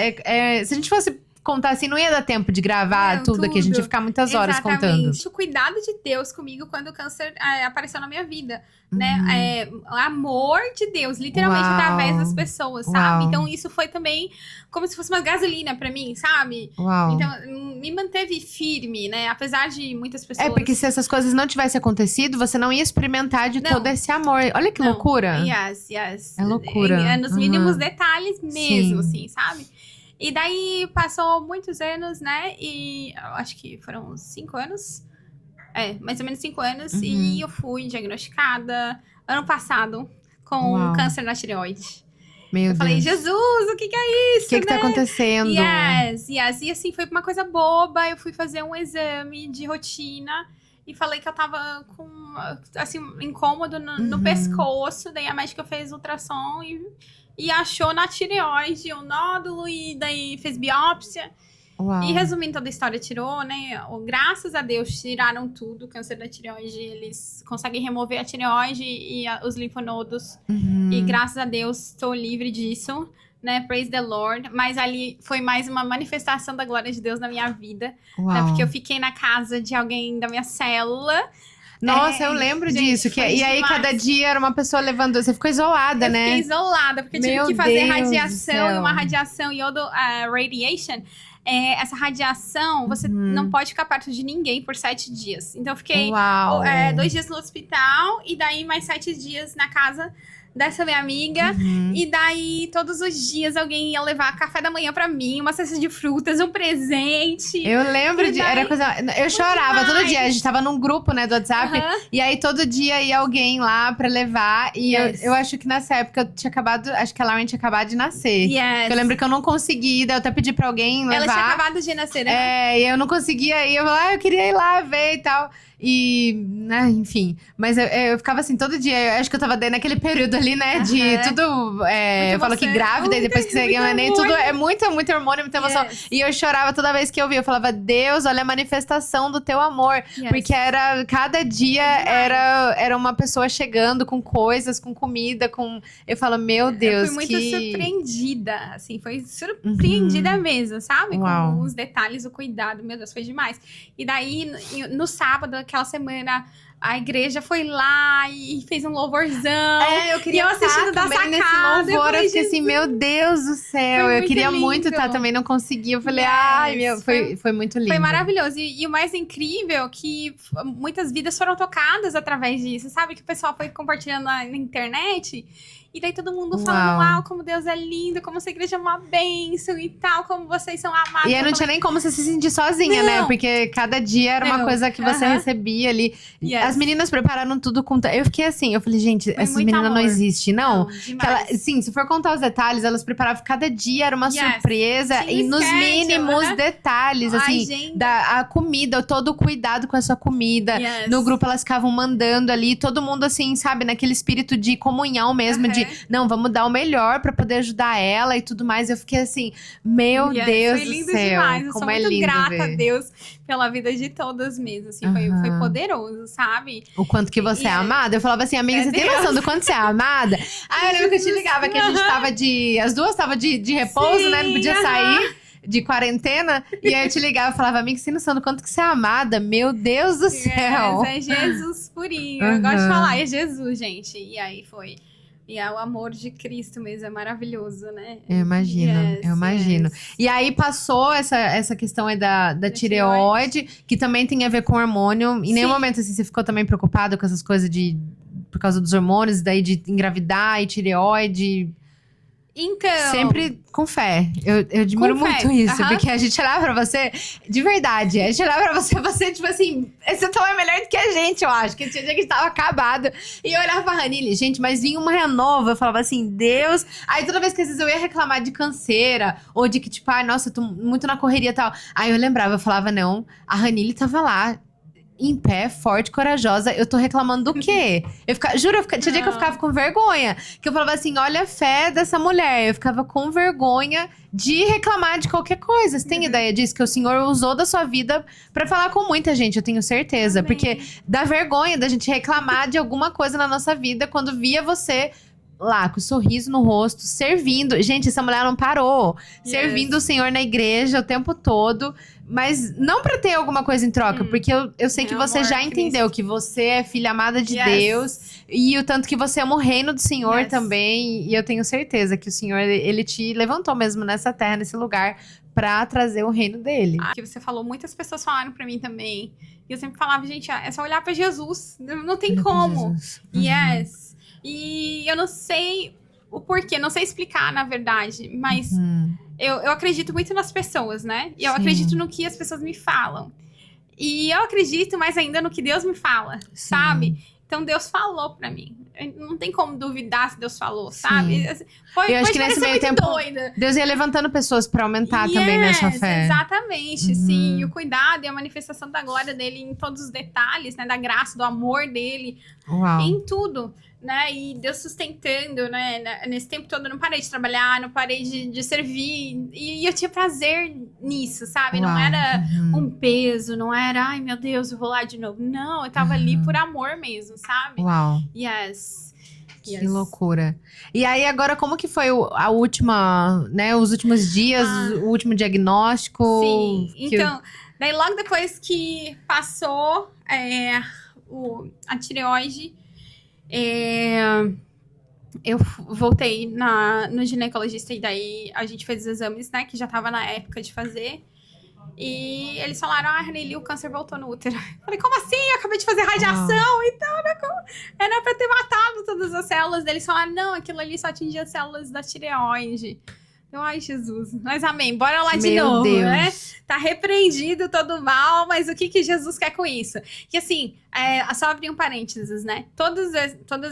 se a gente fosse contar assim, não ia dar tempo de gravar Não, tudo aqui. A gente ia tudo. ficar muitas horas Exatamente. contando. O cuidado de Deus comigo quando o câncer apareceu na minha vida, né? O amor de Deus, literalmente, Uau. através das pessoas, Uau. sabe? Então, isso foi também como se fosse uma gasolina pra mim, sabe? Uau. Então, me manteve firme, né? Apesar de muitas pessoas... Porque se essas coisas não tivessem acontecido, você não ia experimentar de Não. todo esse amor. Olha que Não. loucura. Yes. É loucura. É nos mínimos Uhum. detalhes mesmo, Sim. assim, sabe? E daí, passou muitos anos, né? E eu acho que foram 5 anos. Mais ou menos 5 anos. Uhum. E eu fui diagnosticada ano passado com Uau. câncer na tireoide. Meu Eu Deus. falei, Jesus, o que é isso, O que tá acontecendo? Yes. E assim, foi uma coisa boba. Eu fui fazer um exame de rotina e falei que eu tava com, assim, incômodo no pescoço. Daí a médica fez ultrassom e achou na tireoide um nódulo e daí fez biópsia. Uau. E resumindo toda a história, tirou, né? Graças a Deus, tiraram tudo. O câncer da tireoide, eles conseguem remover a tireoide e os linfonodos. Uhum. E graças a Deus, estou livre disso, né? Praise the Lord. Mas ali foi mais uma manifestação da glória de Deus na minha vida. Uau. Né? Porque eu fiquei na casa de alguém da minha célula. Nossa, eu lembro gente, disso. foi E aí, demais. cada dia era uma pessoa levando... Você ficou isolada, Eu né? fiquei isolada, porque eu tive Meu que fazer Deus do radiação. E céu. uma radiação radiation... essa radiação, você não pode ficar perto de ninguém por 7 dias. Então, eu fiquei Uau. 2 dias no hospital e daí mais 7 dias na casa dessa minha amiga. Uhum. E daí, todos os dias, alguém ia levar café da manhã pra mim, uma cesta de frutas, um presente. Eu lembro E de. daí- Era coisa. Eu chorava todo demais. dia. A gente tava num grupo, né, do WhatsApp. Aham. E aí todo dia ia alguém lá pra levar. E Yes. eu acho que nessa época eu tinha acabado. Acho que a Lauren tinha acabado de nascer. Yes. Eu lembro que eu não consegui, daí eu até pedi pra alguém levar. Ela tinha acabado de nascer, né? E eu não conseguia ir. Eu falei, eu queria ir lá ver e tal. E, né, enfim. Mas eu ficava assim todo dia. Eu acho que eu tava dando naquele período ali, né? De Aham. tudo. Eu falo que emoção. grávida e depois que você ganha o neném, tudo é muito hormônio, muita emoção. Yes. E eu chorava toda vez que eu via. Eu falava, Deus, olha a manifestação do teu amor. Yes. Porque cada dia era uma pessoa chegando com coisas, com comida, com. Eu falo, meu Deus, Eu fui muito que. surpreendida, assim, foi surpreendida mesmo, sabe? Uau. Com os detalhes, o cuidado, meu Deus, foi demais. E daí, no sábado, aquela semana, a igreja foi lá e fez um louvorzão. Eu queria E eu assistindo estar da também nesse sacada, eu louvor. falei, Eu fiquei assim, Jesus. meu Deus do céu. Foi Eu muito queria muito lindo. estar também, não consegui. Eu falei, Yes. ai, meu, foi muito lindo. Foi maravilhoso. E o mais incrível é que muitas vidas foram tocadas através disso, sabe? Que o pessoal foi compartilhando na internet. E daí todo mundo falando, uau, como Deus é lindo, como essa igreja é uma bênção e tal, como vocês são amados. E aí não tinha nem como você se sentir sozinha, né? Não. Porque cada dia era uma Não. coisa que você Aham. recebia ali. Yes. As meninas prepararam tudo com. Eu fiquei assim, eu falei, gente, Foi essa muito menina não amor. existe, não. Que ela, demais. sim, se for contar os detalhes, elas preparavam cada dia, era uma Yes. surpresa. Tinha E nos schedule, mínimos né? detalhes, A assim, agenda. a comida, todo o cuidado com a sua comida. Yes. No grupo elas ficavam mandando ali, todo mundo assim, sabe, naquele espírito de comunhão mesmo, Aham. de não, vamos dar o melhor pra poder ajudar ela e tudo mais. Eu fiquei assim, meu Yes, Deus foi do lindo céu, demais. Eu como sou é muito lindo grata ver. a Deus pela vida de todas mesmo. Assim, foi Aham. poderoso, sabe? O quanto que você é Yes. amada. Eu falava assim, amiga, É você tem Deus. noção do quanto você é amada? Ah, eu lembro que eu te ligava, que a gente tava as duas estavam de repouso, né? Não podia Sim, sair. De quarentena, e aí eu te ligava e falava, amiga, você tem noção do quanto que você é amada? Meu Deus do céu! Yes, é Jesus purinho. Eu gosto de falar, é Jesus, gente. E aí foi. E é o amor de Cristo mesmo, é maravilhoso, né? Eu imagino. Yes. E aí passou essa questão aí da tireoide, que também tem a ver com hormônio. Em nenhum Sim. momento assim, você ficou também preocupado com essas coisas por causa dos hormônios, daí de engravidar e tireoide. Então... Sempre com fé. Eu admiro Com fé, muito isso. aham. Porque a gente olhava pra você, de verdade. A gente olhava pra você, tipo assim, você é melhor do que a gente, eu acho. Que tinha dia que a gente tava acabado. E eu olhava pra Ranile, gente, mas vinha uma renova. Eu falava assim, Deus. Aí toda vez que às vezes eu ia reclamar de canseira, ou de que, tipo, ai, nossa, eu tô muito na correria e tal. Aí eu lembrava, eu falava, não, a Ranile tava lá. Em pé, forte, corajosa. Eu tô reclamando do quê? Tinha dia que eu ficava com vergonha. Que eu falava assim, olha a fé dessa mulher. Eu ficava com vergonha de reclamar de qualquer coisa. Você tem ideia disso? Que o Senhor usou da sua vida pra falar com muita gente, eu tenho certeza. Amém. Porque dá vergonha da gente reclamar de alguma coisa na nossa vida quando via você lá, com o sorriso no rosto, servindo. Gente, essa mulher não parou. Yes. Servindo o Senhor na igreja o tempo todo. Mas não pra ter alguma coisa em troca, porque eu sei que você amor, já entendeu Cristo. que você é filha amada de Yes. Deus. E o tanto que você ama o reino do Senhor Yes. também. E eu tenho certeza que o Senhor, ele te levantou mesmo nessa terra, nesse lugar, pra trazer o reino dele. Que você falou, muitas pessoas falaram pra mim também. E eu sempre falava, gente, é só olhar pra Jesus. Não tem como. Jesus. Yes. E eu não sei o porquê, não sei explicar, na verdade. Mas eu acredito muito nas pessoas, né? E eu Sim. acredito no que as pessoas me falam. E eu acredito mais ainda no que Deus me fala, sabe? Então Deus falou pra mim. Não tem como duvidar se Deus falou, sabe? Eu acho que nesse parecer meio muito tempo, doida. Deus ia levantando pessoas pra aumentar também nessa fé. Exatamente, sim. E o cuidado e a manifestação da glória dele em todos os detalhes, né? Da graça, do amor dele, Uau. em tudo, né? E Deus sustentando, né? Nesse tempo todo eu não parei de trabalhar, não parei de servir. E eu tinha prazer nisso, sabe? Não Uau. era um peso, não era, ai meu Deus, eu vou lá de novo. Não, eu tava ali por amor mesmo, sabe? Uau. Yes. Que loucura. E aí, agora, como que foi a última, né? Os últimos dias, o último diagnóstico? Sim, então, daí logo depois que passou a tireoide, eu voltei no ginecologista e daí a gente fez os exames, né? Que já tava na época de fazer. E eles falaram, Ranili, o câncer voltou no útero. Eu falei, como assim? Eu acabei de fazer radiação, então era pra ter matado todas as células. Daí eles falaram, não, aquilo ali só atingia as células da tireoide. Eu, ai, Jesus. Mas amém, bora lá de novo, Deus. né? Tá repreendido todo o mal, mas o que Jesus quer com isso? Que assim, só abrir um parênteses, né? Todas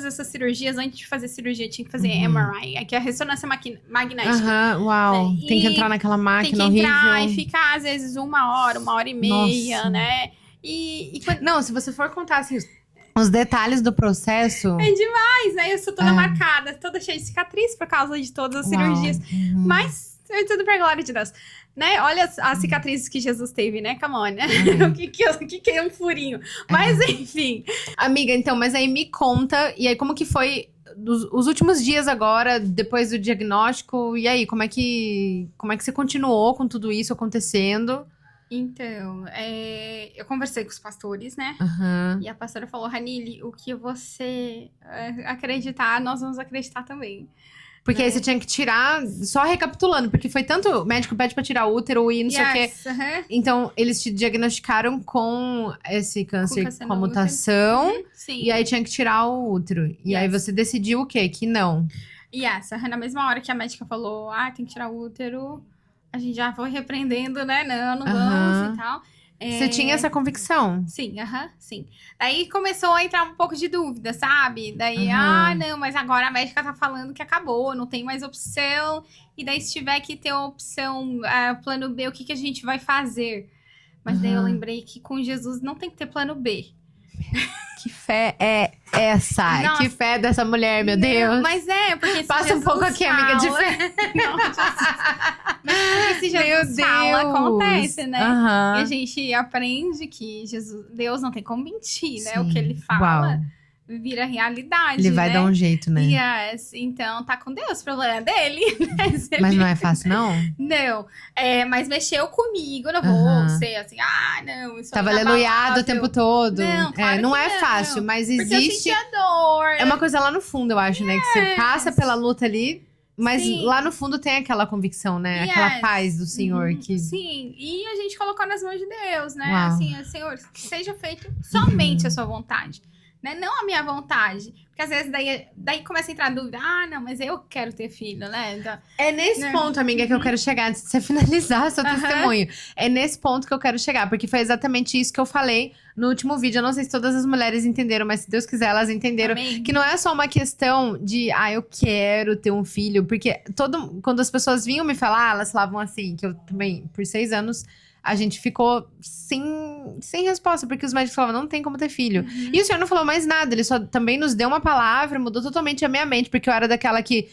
essas cirurgias, antes de fazer cirurgia, tinha que fazer MRI, que é a ressonância magnética. Uau. Né? Tem que entrar naquela máquina tem que horrível. entrar e ficar, às vezes, 1 hora, 1h30, Nossa. né? E quando... Não, se você for contar assim, os detalhes do processo. É demais, né? Eu sou toda marcada, toda cheia de cicatriz por causa de todas as cirurgias. Mas é tudo pra glória de Deus. Né? Olha as cicatrizes que Jesus teve, né? Come on, né? O que é um furinho? Mas, enfim. Amiga, então, mas aí me conta, e aí como que foi os últimos dias agora, depois do diagnóstico, e aí, como é que você continuou com tudo isso acontecendo? Então, eu conversei com os pastores, né? E a pastora falou, Ranili, o que você acreditar, nós vamos acreditar também. Porque aí você tinha que tirar, só recapitulando, porque foi tanto, o médico pede pra tirar o útero e não sei o quê. Então, eles te diagnosticaram com esse câncer com a mutação, Sim. e aí tinha que tirar o útero. E aí você decidiu o quê? Que não. Na mesma hora que a médica falou, tem que tirar o útero, a gente já foi repreendendo, né? Não vamos e tal. Você tinha essa convicção? Sim, sim. Daí começou a entrar um pouco de dúvida, sabe? Daí, não, mas agora a médica tá falando que acabou, não tem mais opção. E daí, se tiver que ter opção, plano B, o que a gente vai fazer? Mas daí eu lembrei que com Jesus não tem que ter plano B. Que fé é essa? Nossa. Que fé dessa mulher, meu Deus? Mas porque se Passa Jesus um pouco aqui, amiga, de fé. Não, mas porque se Jesus fala, acontece, né? E a gente aprende que Deus não tem como mentir, né? Sim. O que ele fala Uau. vira realidade, Ele vai dar um jeito, né? Yes. Então, tá com Deus, o problema é dele. Mas não é fácil, não? Não. Mas mexeu comigo, não vou ser assim, não, isso Tava é aleluiado o inabalável. tempo todo. Não, claro não que é não. fácil, mas Porque eu existe. sentia amor. É uma coisa lá no fundo, eu acho, né? Que você passa pela luta ali, mas lá no fundo tem aquela convicção, né? Aquela paz do Senhor. Sim, e a gente colocou nas mãos de Deus, né? Uau. Assim, Senhor, que seja feito somente a sua vontade. Né? Não a minha vontade. Porque às vezes daí começa a entrar a dúvida. Ah, não, mas eu quero ter filho, né? Então, é nesse ponto, amiga, que eu quero chegar antes de você finalizar seu testemunho. É nesse ponto que eu quero chegar, porque foi exatamente isso que eu falei no último vídeo. Eu não sei se todas as mulheres entenderam, mas se Deus quiser, elas entenderam. Amém. Que não é só uma questão de, eu quero ter um filho. Porque quando as pessoas vinham me falar, elas falavam assim, que eu também, por 6 anos, a gente ficou sem resposta, porque os médicos falavam, não tem como ter filho. E o Senhor não falou mais nada, ele só também nos deu uma palavra, mudou totalmente a minha mente, porque eu era daquela que,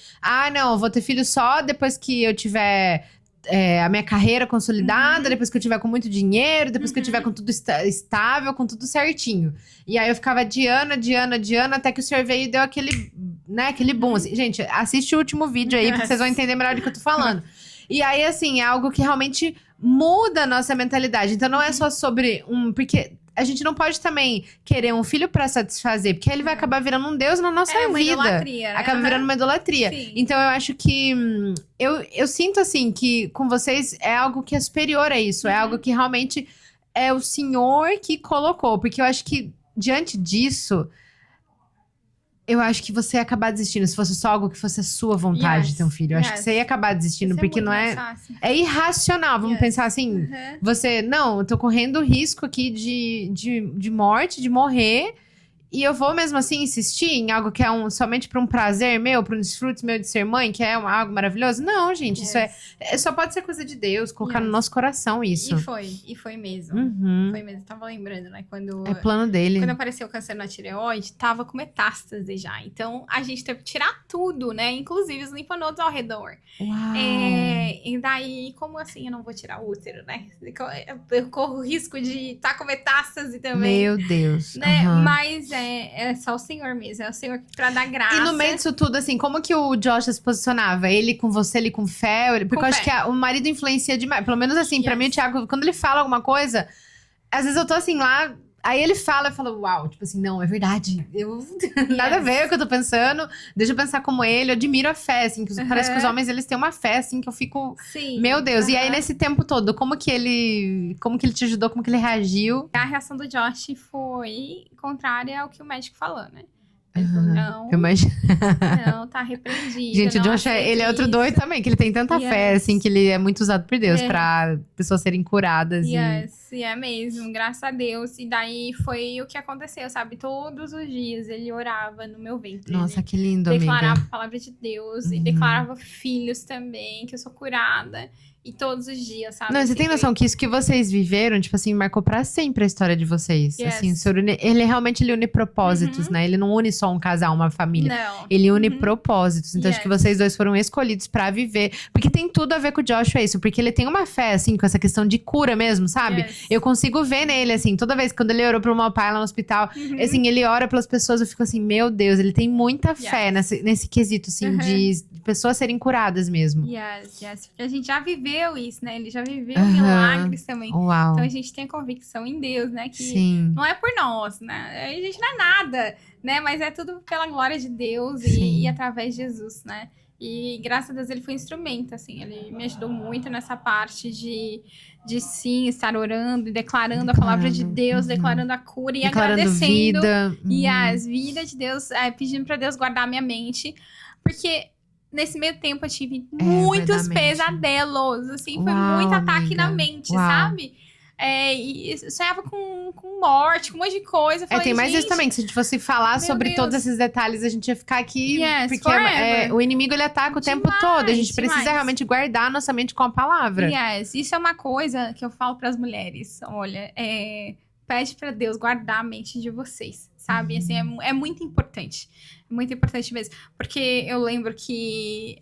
não, eu vou ter filho só depois que eu tiver a minha carreira consolidada, depois que eu tiver com muito dinheiro, depois que eu tiver com tudo estável, com tudo certinho. E aí eu ficava adiando, até que o Senhor veio e deu aquele boom. Assim. Gente, assiste o último vídeo aí, porque vocês vão entender melhor do que eu tô falando. E aí, assim, é algo que realmente muda a nossa mentalidade. Então, não é só sobre porque a gente não pode também querer um filho pra satisfazer, porque aí ele vai acabar virando um Deus na nossa vida. Uma idolatria, né? Acaba virando uma idolatria. Sim. Então, eu acho que eu sinto, assim, que com vocês é algo que é superior a isso. É algo que realmente é o Senhor que colocou. Porque eu acho que, diante disso, eu acho que você ia acabar desistindo. Se fosse só algo que fosse a sua vontade de ter um filho. Eu acho que você ia acabar desistindo, porque não é... É irracional. Vamos pensar assim, você... Não, eu tô correndo risco aqui de morte, de morrer. E eu vou mesmo assim insistir em algo que é somente para um prazer meu, para um desfrute meu de ser mãe, que é algo maravilhoso? Não, gente, isso só pode ser coisa de Deus, colocar no nosso coração isso. E foi mesmo. Foi mesmo. Tava lembrando, né? Quando é plano dele. Quando apareceu o câncer na tireoide, tava com metástase já. Então, a gente teve que tirar tudo, né? Inclusive os linfonodos ao redor. Uau. E daí, como assim eu não vou tirar o útero, né? Eu corro o risco de estar com metástase também. Meu Deus. Né? Mas é só o Senhor mesmo. É o Senhor pra dar graça. E no meio disso tudo, assim, como que o Josh se posicionava? Ele com você, ele com fé? Porque eu acho que o marido influencia demais. Pelo menos assim, pra mim, o Thiago, quando ele fala alguma coisa, às vezes eu tô assim lá... Aí ele fala, eu falo, uau, tipo assim, não, é verdade. Nada a ver com o que eu tô pensando. Deixa eu pensar como ele. Eu admiro a fé, assim. Parece que os homens, eles têm uma fé, assim, que eu fico... Sim. Meu Deus. E aí, nesse tempo todo, como que ele te ajudou? Como que ele reagiu? A reação do Josh foi contrária ao que o médico falou, né? Não, eu imagino. Não, tá repreendido. Gente, o Josh, ele é outro doido também, que ele tem tanta fé, assim, que ele é muito usado por Deus pra pessoas serem curadas. E é mesmo, graças a Deus. E daí foi o que aconteceu, sabe? Todos os dias ele orava no meu ventre. Nossa, que lindo, amiga. Declarava a palavra de Deus e declarava filhos também, que eu sou curada. E todos os dias, sabe? Não, você tem noção que isso que vocês viveram, tipo assim, marcou pra sempre a história de vocês. Assim, o Senhor ele realmente une propósitos, né? Ele não une só um casal, uma família. Não. Ele une propósitos. Então, acho que vocês dois foram escolhidos pra viver. Porque tem tudo a ver com o Joshua isso. Porque ele tem uma fé, assim, com essa questão de cura mesmo, sabe? Eu consigo ver nele, assim, toda vez quando ele orou pro meu pai lá no hospital, assim, ele ora pelas pessoas, eu fico assim, meu Deus, ele tem muita fé nesse quesito, assim, de pessoas serem curadas mesmo. Porque a gente já viveu isso, né? Ele já viveu milagres também. Uau. Então a gente tem a convicção em Deus, né? Que não é por nós, né? A gente não é nada, né? Mas é tudo pela glória de Deus e através de Jesus, né? E graças a Deus ele foi instrumento, assim. Ele me ajudou muito nessa parte de sim, estar orando e declarando a palavra de Deus, declarando a cura e agradecendo. Vida. E as vidas de Deus, pedindo pra Deus guardar a minha mente. Porque... Nesse meio tempo eu tive muitos pesadelos, assim, foi muito ataque na mente, sabe? E sonhava com morte, com um monte de coisa. Falei, tem mais isso também, que se a gente fosse falar sobre todos esses detalhes, a gente ia ficar aqui, porque o inimigo ele ataca o tempo todo, a gente precisa realmente guardar a nossa mente com a palavra. Isso é uma coisa que eu falo pras mulheres, olha, pede pra Deus guardar a mente de vocês, sabe? Assim, é muito importante. Muito importante mesmo. Porque eu lembro que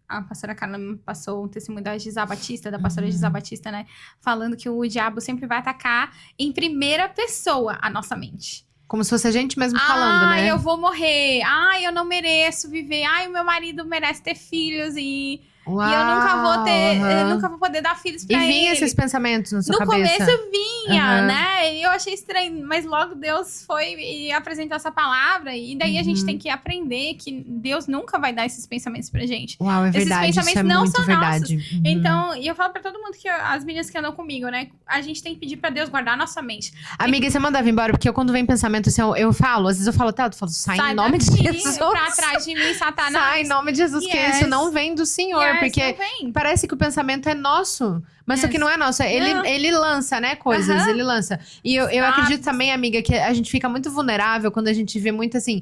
a pastora Carla me passou um testemunho da Gisá Batista, da pastora Gisá Batista, né? Falando que o diabo sempre vai atacar em primeira pessoa a nossa mente. Como se fosse a gente mesmo falando, né? Eu vou morrer. Eu não mereço viver. O meu marido merece ter filhos e... Uau, e eu nunca vou poder dar filhos pra ele. E vinha esses pensamentos na sua no cabeça? No começo vinha, né? E eu achei estranho, mas logo Deus foi e apresentou essa palavra. E daí a gente tem que aprender que Deus nunca vai dar esses pensamentos pra gente. Uau, é verdade, esses pensamentos isso é não muito são verdade. nossos. Então, e eu falo pra todo mundo, as meninas que andam comigo, né? A gente tem que pedir pra Deus guardar a nossa mente. Amiga, você mandava embora? Porque quando vem pensamento assim, eu falo, às vezes eu falo, tá, eu falo, sai em nome de Jesus. Pra trás de mim, Satanás. Sai em nome de Jesus, que isso não vem do Senhor. Porque parece que o pensamento é nosso. Mas só que não é nosso. Ele lança, né, coisas. Ele lança. E eu acredito também, amiga, que a gente fica muito vulnerável quando a gente vê muito, assim,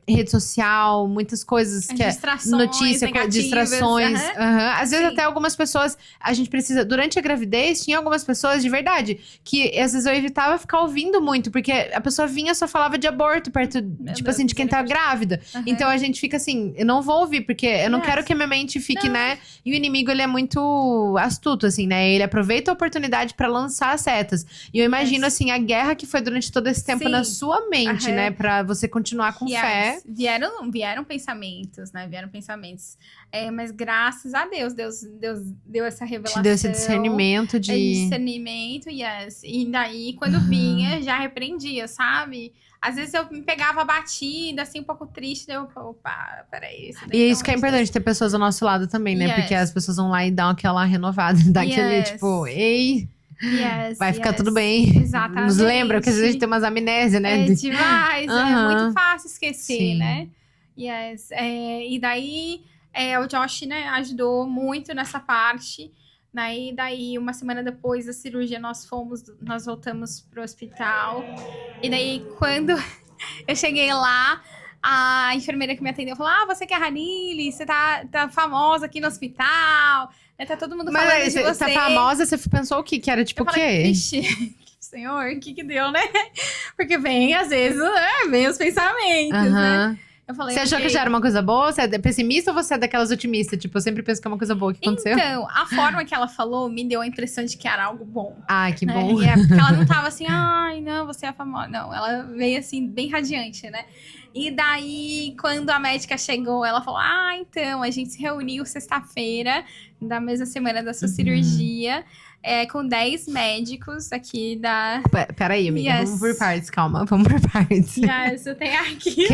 rede social, muitas coisas que notícia, distrações. Às vezes até algumas pessoas, a gente precisa... Durante a gravidez, tinha algumas pessoas, de verdade, que às vezes eu evitava ficar ouvindo muito. Porque a pessoa vinha, só falava de aborto perto, tipo assim, de quem tá grávida. Então a gente fica assim, eu não vou ouvir, porque eu não quero que a minha mente fique, né? E o inimigo, ele é muito astuto, assim, né? Ele aproveita a oportunidade pra lançar as setas. E eu imagino, assim, a guerra que foi durante todo esse tempo na sua mente, né? Pra você continuar com fé. Vieram pensamentos, né? Vieram pensamentos. Mas graças a Deus, Deus deu essa revelação. Te deu esse discernimento de... Discernimento, E daí, quando vinha, já repreendia, sabe? Às vezes eu me pegava batida, assim, um pouco triste. Daí eu, opa, peraí. E é isso que é importante, ter pessoas ao nosso lado também, né? Porque as pessoas vão lá e dão aquela renovada. Dá aquele, tipo, ei... vai ficar tudo bem. Exatamente. Nos lembra, porque às vezes a gente tem umas amnésias, né? É demais, é muito fácil esquecer, né? E daí, o Josh, né, ajudou muito nessa parte. E daí, uma semana depois da cirurgia, nós voltamos pro hospital. E daí, quando eu cheguei lá, a enfermeira que me atendeu falou: você que é a Hanily, você tá famosa aqui no hospital, tá todo mundo falando de você. Mas tá famosa, você pensou o quê? Que era tipo o quê? Vixe, Senhor, o que deu, né? Porque vem, às vezes, vem os pensamentos, né? Eu falei, você achou que já era uma coisa boa? Você é pessimista ou você é daquelas otimistas? Tipo, eu sempre penso que é uma coisa boa. O que aconteceu? Então, a forma que ela falou me deu a impressão de que era algo bom. Ah, que bom. Porque ela não tava assim, ai, não, você é famosa. Não, ela veio assim, bem radiante, né? E daí, quando a médica chegou, ela falou: então, a gente se reuniu sexta-feira, da mesma semana da sua cirurgia, com 10 médicos aqui da... Peraí, amiga, vamos por partes, calma, vamos por partes. Eu tenho aqui...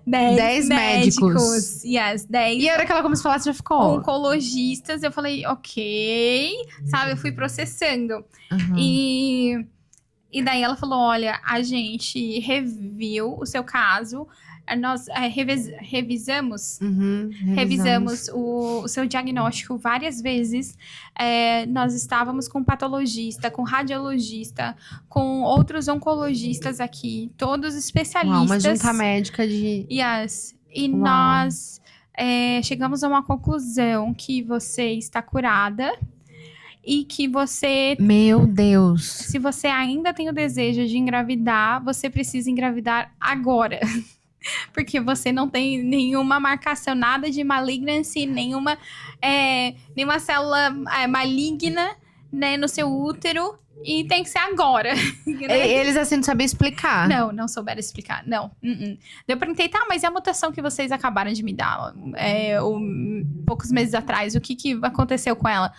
10 médicos. 10. E a hora que ela começou a falar, você já ficou... Oncologistas, eu falei, ok, sabe, eu fui processando. E daí ela falou: olha, a gente reviu o seu caso, nós revisamos o seu diagnóstico várias vezes. Nós estávamos com um patologista, com radiologista, com outros oncologistas aqui, todos especialistas. Uma junta médica de... E nós chegamos a uma conclusão que você está curada. E que você... Meu Deus! Se você ainda tem o desejo de engravidar, você precisa engravidar agora. Porque você não tem nenhuma marcação, nada de malignancy, nenhuma célula maligna, né, no seu útero. E tem que ser agora. Né? Eles assim não sabiam explicar. Não souberam explicar. Não. Eu perguntei, mas e a mutação que vocês acabaram de me dar? Poucos meses atrás, o que aconteceu com ela?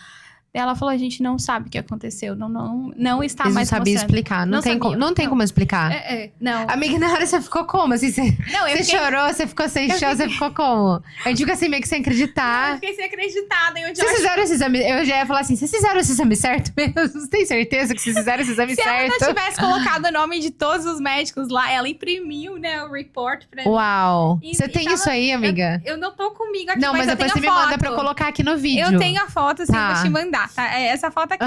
Ela falou: a gente não sabe o que aconteceu, não está Eles mais não sabiam explicar, não tem como explicar. Não. Amiga, na hora você ficou como? Assim, você chorou, você ficou sem chão, você ficou como? Eu digo assim, meio que sem acreditar. Eu fiquei sem acreditar. Vocês fizeram esse exame, eu já ia falar assim, vocês fizeram esse exame certo mesmo? Você tem certeza que vocês fizeram esse exame certo? Se ela não tivesse colocado o nome de todos os médicos lá, ela imprimiu, né, o report pra mim. Uau, você tem isso aí, amiga? Eu não tô comigo aqui, não, mas depois você me manda pra eu colocar aqui no vídeo. Eu tenho a foto, assim, vou te mandar. Tá? Essa foto aqui.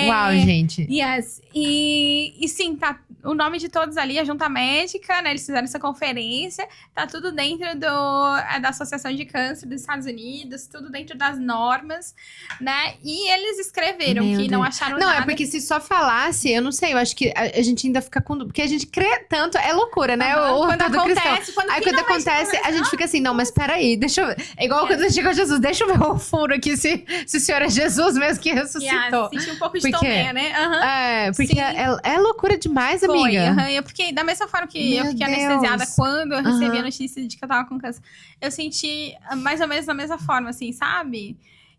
Uau, gente. E sim, tá o nome de todos ali, a junta médica, né? Eles fizeram essa conferência. Tá tudo dentro da Associação de Câncer dos Estados Unidos, tudo dentro das normas, né? E eles escreveram que não acharam nada. Não, é porque se só falasse, eu não sei, eu acho que a gente ainda fica com... Porque a gente crê tanto, é loucura, né? Quando acontece, Aí quando acontece, a gente fica assim, não, mas peraí, deixa eu... É igual quando chegou Jesus, deixa eu ver o furo aqui, se o senhor é Jesus mesmo que ressuscitou. Senti um pouco de tomé, né? Porque é loucura demais, amiga. amiga? Porque da mesma forma que Meu eu fiquei Deus. anestesiada quando eu recebi a notícia de que eu tava com câncer, eu senti mais ou menos da mesma forma, assim, sabe?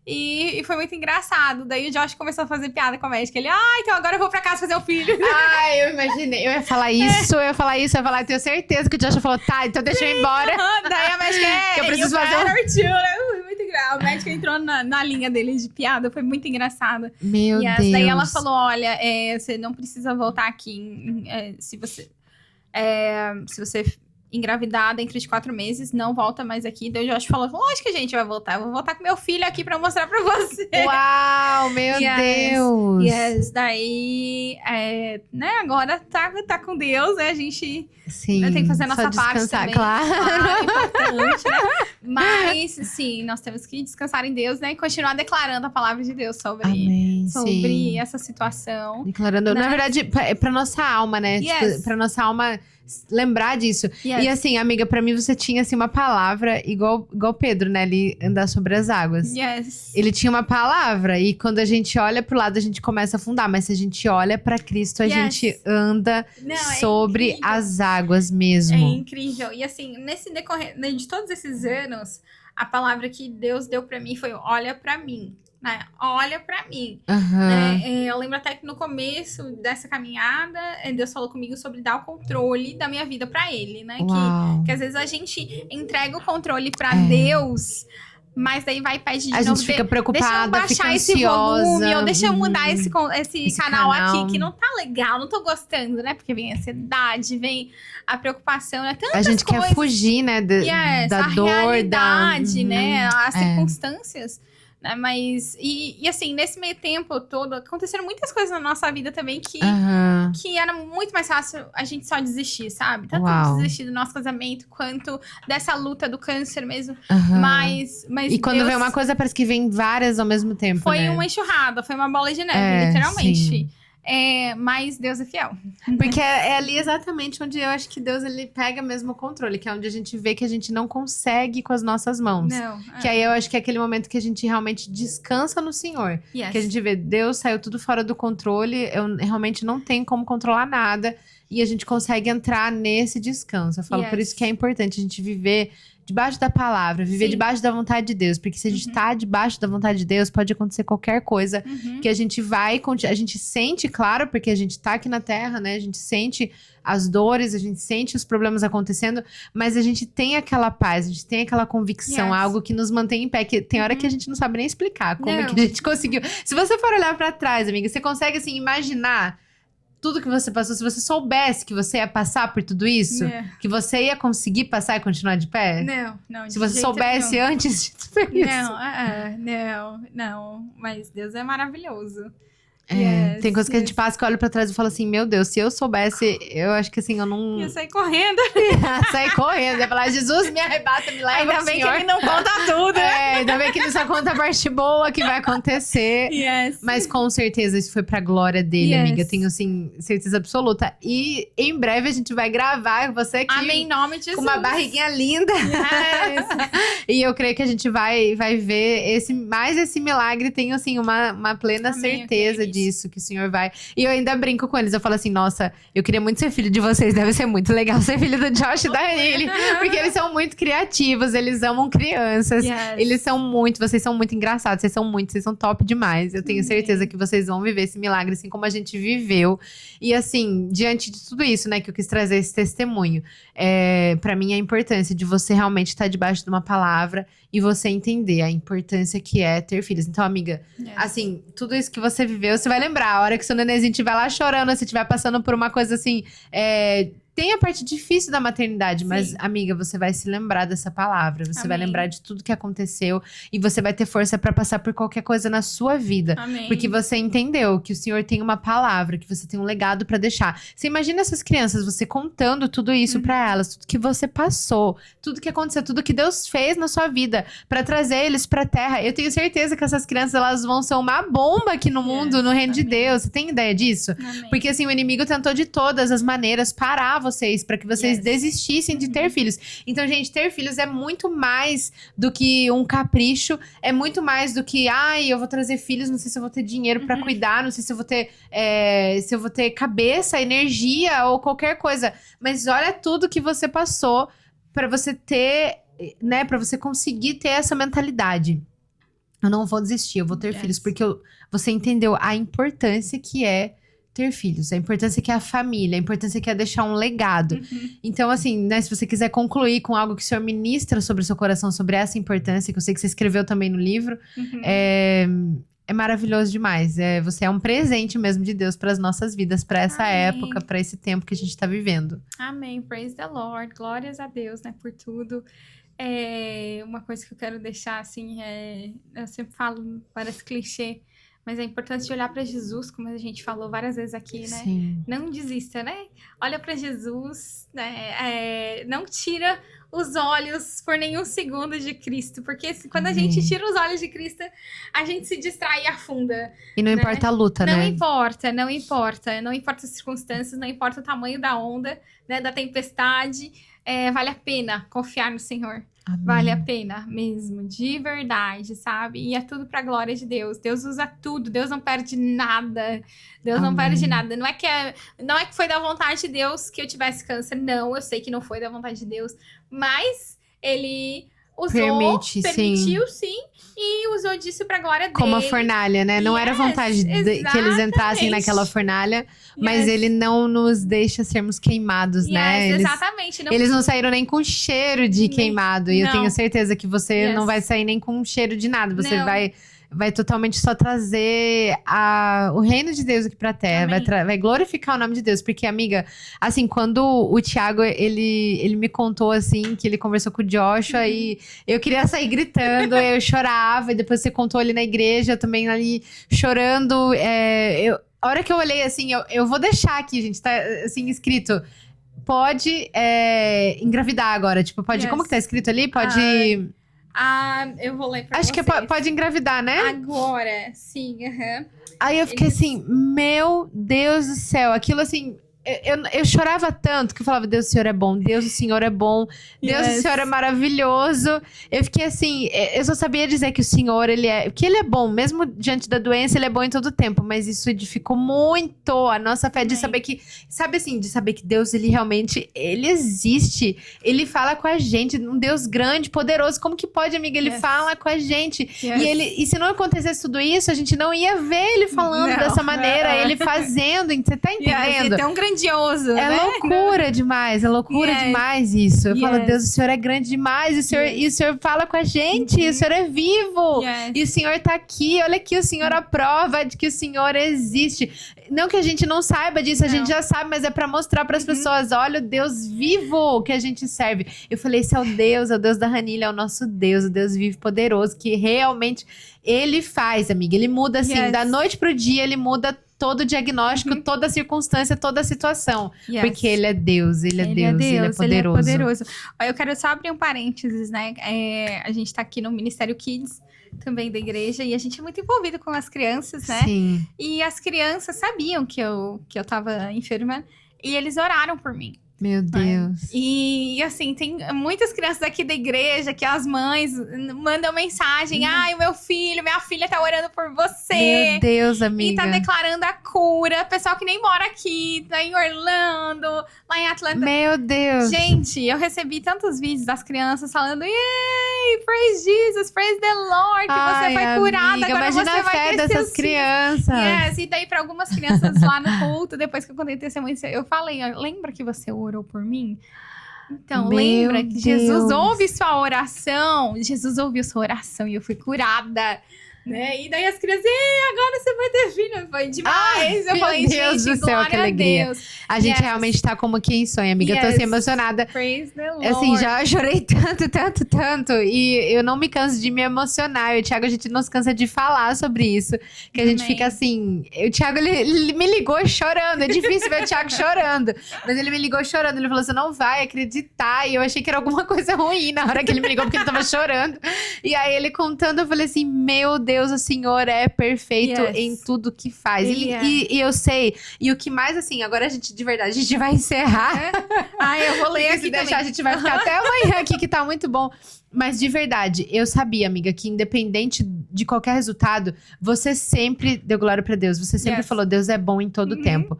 E foi muito engraçado. Daí o Josh começou a fazer piada com a médica. Ele, então agora eu vou pra casa fazer o filho. Ai, eu imaginei. Eu ia falar isso, eu ia falar, eu tenho certeza que o Josh falou, tá, então deixa eu ir embora. Daí a médica, que eu preciso fazer muito engraçado. A médica entrou na linha dele de piada, foi muito engraçada. Meu Deus. Daí ela falou, olha, você não precisa voltar aqui se você engravidar dentro de 4 meses, não volta mais aqui. Daí o Josh falou, lógico que a gente vai voltar. Eu vou voltar com meu filho aqui pra mostrar pra você. Uau, meu Deus. Yes, daí, né, agora tá com Deus, né, a gente tem que fazer a nossa parte também. Claro. É importante, né? Mas, sim, nós temos que descansar em Deus, né, e continuar declarando a palavra de Deus sobre essa situação. Declarando, na verdade, é pra nossa alma, né? Yes. Tipo, pra nossa alma lembrar disso. Yes. E assim, amiga, pra mim você tinha assim uma palavra igual Pedro, né? Ele andar sobre as águas. Yes. Ele tinha uma palavra e quando a gente olha pro lado a gente começa a afundar, mas se a gente olha pra Cristo a gente anda sobre as águas mesmo. É incrível. E assim, nesse decorrer de todos esses anos, a palavra que Deus deu pra mim foi olha pra mim. Né? Olha pra mim. Eu lembro até que no começo dessa caminhada, Deus falou comigo sobre dar o controle da minha vida pra Ele, né? Que às vezes a gente entrega o controle pra Deus, mas daí vai e pede de novo. A gente fica preocupada, deixa eu baixar fica esse ansiosa. volume, ou deixa eu mudar esse canal aqui, que não tá legal, não tô gostando, né? Porque vem a ansiedade, vem a preocupação, né? Tantas a gente coisas. Quer fugir, né? Da a dor, realidade, né? As circunstâncias. Mas, e assim, nesse meio tempo todo, aconteceram muitas coisas na nossa vida também que era muito mais fácil a gente só desistir, sabe? Tanto desistir do nosso casamento, quanto dessa luta do câncer mesmo. Mas e quando vem uma coisa, parece que vem várias ao mesmo tempo, foi uma enxurrada, foi uma bola de neve, literalmente. Sim. Mas Deus é fiel. Porque é ali exatamente onde eu acho que Deus ele pega mesmo o controle, que é onde a gente vê que a gente não consegue com as nossas mãos. Que aí eu acho que é aquele momento que a gente realmente descansa no Senhor. Yes. Que a gente vê, Deus saiu tudo fora do controle, eu realmente não tenho como controlar nada. E a gente consegue entrar nesse descanso. Eu falo, por isso que é importante a gente viver debaixo da palavra, viver debaixo da vontade de Deus. Porque se a gente tá debaixo da vontade de Deus, pode acontecer qualquer coisa que a gente a gente sente, claro, porque a gente tá aqui na Terra, né? A gente sente as dores, a gente sente os problemas acontecendo, mas a gente tem aquela paz, a gente tem aquela convicção, algo que nos mantém em pé, que tem hora que a gente não sabe nem explicar como é que a gente conseguiu. Se você for olhar pra trás, amiga, você consegue, assim, imaginar tudo que você passou, se você soubesse que você ia passar por tudo isso, que você ia conseguir passar e continuar de pé? Não. Se você soubesse antes de tudo isso. Não. Mas Deus é maravilhoso. Tem coisas que a gente passa que eu olho pra trás e falo assim, meu Deus, se eu soubesse, eu acho que assim, eu não... Ia sair correndo. Sair correndo, ia falar, Jesus, me arrebata, me leva, ainda bem que ele não conta tudo. Ainda bem que ele só conta a parte boa que vai acontecer. Mas com certeza isso foi pra glória dele, amiga. Eu tenho, assim, certeza absoluta. E em breve a gente vai gravar você aqui. Amém, em nome de Jesus. Com uma barriguinha linda. E eu creio que a gente vai ver mais esse milagre. Tenho, assim, uma plena certeza disso, que o Senhor vai. E eu ainda brinco com eles. Eu falo assim, nossa, eu queria muito ser filho de vocês. Deve ser muito legal ser filho do Josh e da Hailey. Porque eles são muito criativos, eles amam crianças. Eles são vocês são muito engraçados. Vocês são top demais. Eu tenho certeza que vocês vão viver esse milagre, assim como a gente viveu. E assim, diante de tudo isso, né, que eu quis trazer esse testemunho. Pra mim, a importância de você realmente estar debaixo de uma palavra e você entender a importância que é ter filhos. Então, amiga, assim, tudo isso que você viveu, você vai lembrar. A hora que seu nenenzinho estiver lá chorando, você estiver passando por uma coisa assim... Tem a parte difícil da maternidade, mas, amiga, você vai se lembrar dessa palavra. Você vai lembrar de tudo que aconteceu. E você vai ter força pra passar por qualquer coisa na sua vida. Porque você entendeu que o Senhor tem uma palavra, que você tem um legado pra deixar. Você imagina essas crianças, você contando tudo isso pra elas. Tudo que você passou, tudo que aconteceu, tudo que Deus fez na sua vida. Pra trazer eles pra terra. Eu tenho certeza que essas crianças, elas vão ser uma bomba aqui no mundo, no reino de Deus. Você tem ideia disso? Porque assim, o inimigo tentou de todas as maneiras parar vocês, pra que vocês desistissem de ter filhos. Então, gente, ter filhos é muito mais do que um capricho, é muito mais do que, eu vou trazer filhos, não sei se eu vou ter dinheiro pra cuidar, não sei se eu vou ter cabeça, energia ou qualquer coisa. Mas olha tudo que você passou pra você ter, né, pra você conseguir ter essa mentalidade. Eu não vou desistir, eu vou ter filhos, porque você entendeu a importância que é ter filhos, a importância que é a família, a importância que é deixar um legado. Então, assim, né, se você quiser concluir com algo que o senhor ministra sobre o seu coração, sobre essa importância, que eu sei que você escreveu também no livro, é maravilhoso demais. Você é um presente mesmo de Deus para as nossas vidas, para essa época, para esse tempo que a gente tá vivendo. Amém, praise the Lord, glórias a Deus, né, por tudo. Uma coisa que eu quero deixar, assim, eu sempre falo, parece clichê, mas é importante olhar para Jesus, como a gente falou várias vezes aqui, né? Sim. Não desista, né? Olha para Jesus, né? Não tira os olhos por nenhum segundo de Cristo, porque quando a gente tira os olhos de Cristo, a gente se distrai e afunda. E não importa a luta, não né? Não importa as circunstâncias, não importa o tamanho da onda, né? Da tempestade, vale a pena confiar no Senhor. Amém. Vale a pena mesmo, de verdade, sabe? E é tudo pra glória de Deus. Deus usa tudo, Deus não perde nada. Deus não perde nada. Não é que foi da vontade de Deus que eu tivesse câncer. Não, eu sei que não foi da vontade de Deus. Mas Ele permitiu sim, e usou disso pra glória dele. Como a fornalha, né? Não era vontade que eles entrassem naquela fornalha, mas ele não nos deixa sermos queimados, né? Exatamente. Eles não saíram nem com cheiro de queimado. E eu tenho certeza que você não vai sair nem com cheiro de nada. Você vai totalmente só trazer o reino de Deus aqui pra terra. Vai glorificar o nome de Deus. Porque, amiga, assim, quando o Thiago, ele me contou, assim, que ele conversou com o Joshua e eu queria sair gritando, eu chorava. E depois você contou ali na igreja, também ali chorando. A hora que eu olhei, assim, eu vou deixar aqui, gente, tá, assim, escrito... Pode engravidar agora. Tipo, pode... Como que tá escrito ali? Pode... eu vou ler pra Acho vocês. que pode engravidar, né? Agora, sim. Aí eu fiquei assim, meu Deus do céu. Aquilo assim, eu chorava tanto que eu falava, Deus, o Senhor é bom. Deus, o Senhor é bom. Deus, o Senhor é maravilhoso. Eu fiquei assim, eu só sabia dizer que o Senhor, que Ele é bom. Mesmo diante da doença, Ele é bom em todo tempo. Mas isso edificou muito a nossa fé de saber que, sabe assim, de saber que Deus, Ele realmente, Ele existe. Ele fala com a gente, um Deus grande, poderoso. Como que pode, amiga? Ele fala com a gente. E se não acontecesse tudo isso, a gente não ia ver Ele falando dessa maneira, Ele fazendo. Você tá entendendo? É tão grandioso, né? Loucura demais, é loucura demais isso. Eu falo, Deus, o Senhor é grande demais, e o Senhor fala com a gente, e o Senhor é vivo, e o Senhor tá aqui, olha aqui, o Senhor aprova de que o Senhor existe. Não que a gente não saiba disso, a gente já sabe, mas é pra mostrar pras pessoas, olha o Deus vivo que a gente serve. Eu falei, esse é o Deus da Ranilha, é o nosso Deus, o Deus vivo, poderoso, que realmente Ele faz, amiga, Ele muda assim, da noite pro dia, Ele muda todo o diagnóstico, toda a circunstância, toda a situação. Porque Ele é Deus, Ele é Deus, Ele é poderoso. Ele é poderoso. Eu quero só abrir um parênteses, né? A gente tá aqui no Ministério Kids, também da igreja, e a gente é muito envolvido com as crianças, né? Sim. E as crianças sabiam que eu tava enferma, e eles oraram por mim. Meu Deus. E assim, tem muitas crianças aqui da igreja que as mães mandam mensagem. Ai, o meu filho, minha filha tá orando por você. Meu Deus, amiga. E tá declarando a cura. Pessoal que nem mora aqui, tá em Orlando, lá em Atlanta. Meu Deus. Gente, eu recebi tantos vídeos das crianças falando: Yay, praise Jesus, praise the Lord, que você foi curada. Amiga, agora imagina você a vai fé crescer dessas crianças. E daí pra algumas crianças lá no culto, depois que eu contei testemunho, eu falei: lembra que você orou por mim? Então, lembra que Jesus ouve sua oração. Jesus ouviu sua oração e eu fui curada. Né? E daí as crianças, agora você vai ter filho. Foi demais. Eu falei, Deus do céu, que alegria. A gente realmente tá como quem sonha, amiga. Eu tô assim emocionada. Praise the Lord. Assim, já chorei tanto. E eu não me canso de me emocionar. E o Thiago, a gente não se cansa de falar sobre isso. Que a gente fica assim. O Thiago, ele me ligou chorando. É difícil ver o Thiago chorando. Mas ele me ligou chorando. Ele falou: você não vai acreditar. E eu achei que era alguma coisa ruim na hora que ele me ligou, porque ele tava chorando. E aí ele contando, eu falei assim: meu Deus Deus, o Senhor é perfeito em tudo que faz. E eu sei, e o que mais, assim, agora a gente, de verdade, a gente vai encerrar. Eu vou ler aqui se deixar, também. a gente vai ficar até amanhã aqui, que tá muito bom. Mas de verdade, eu sabia, amiga, que independente de qualquer resultado, você sempre deu glória pra Deus. Você sempre falou, Deus é bom em todo o tempo.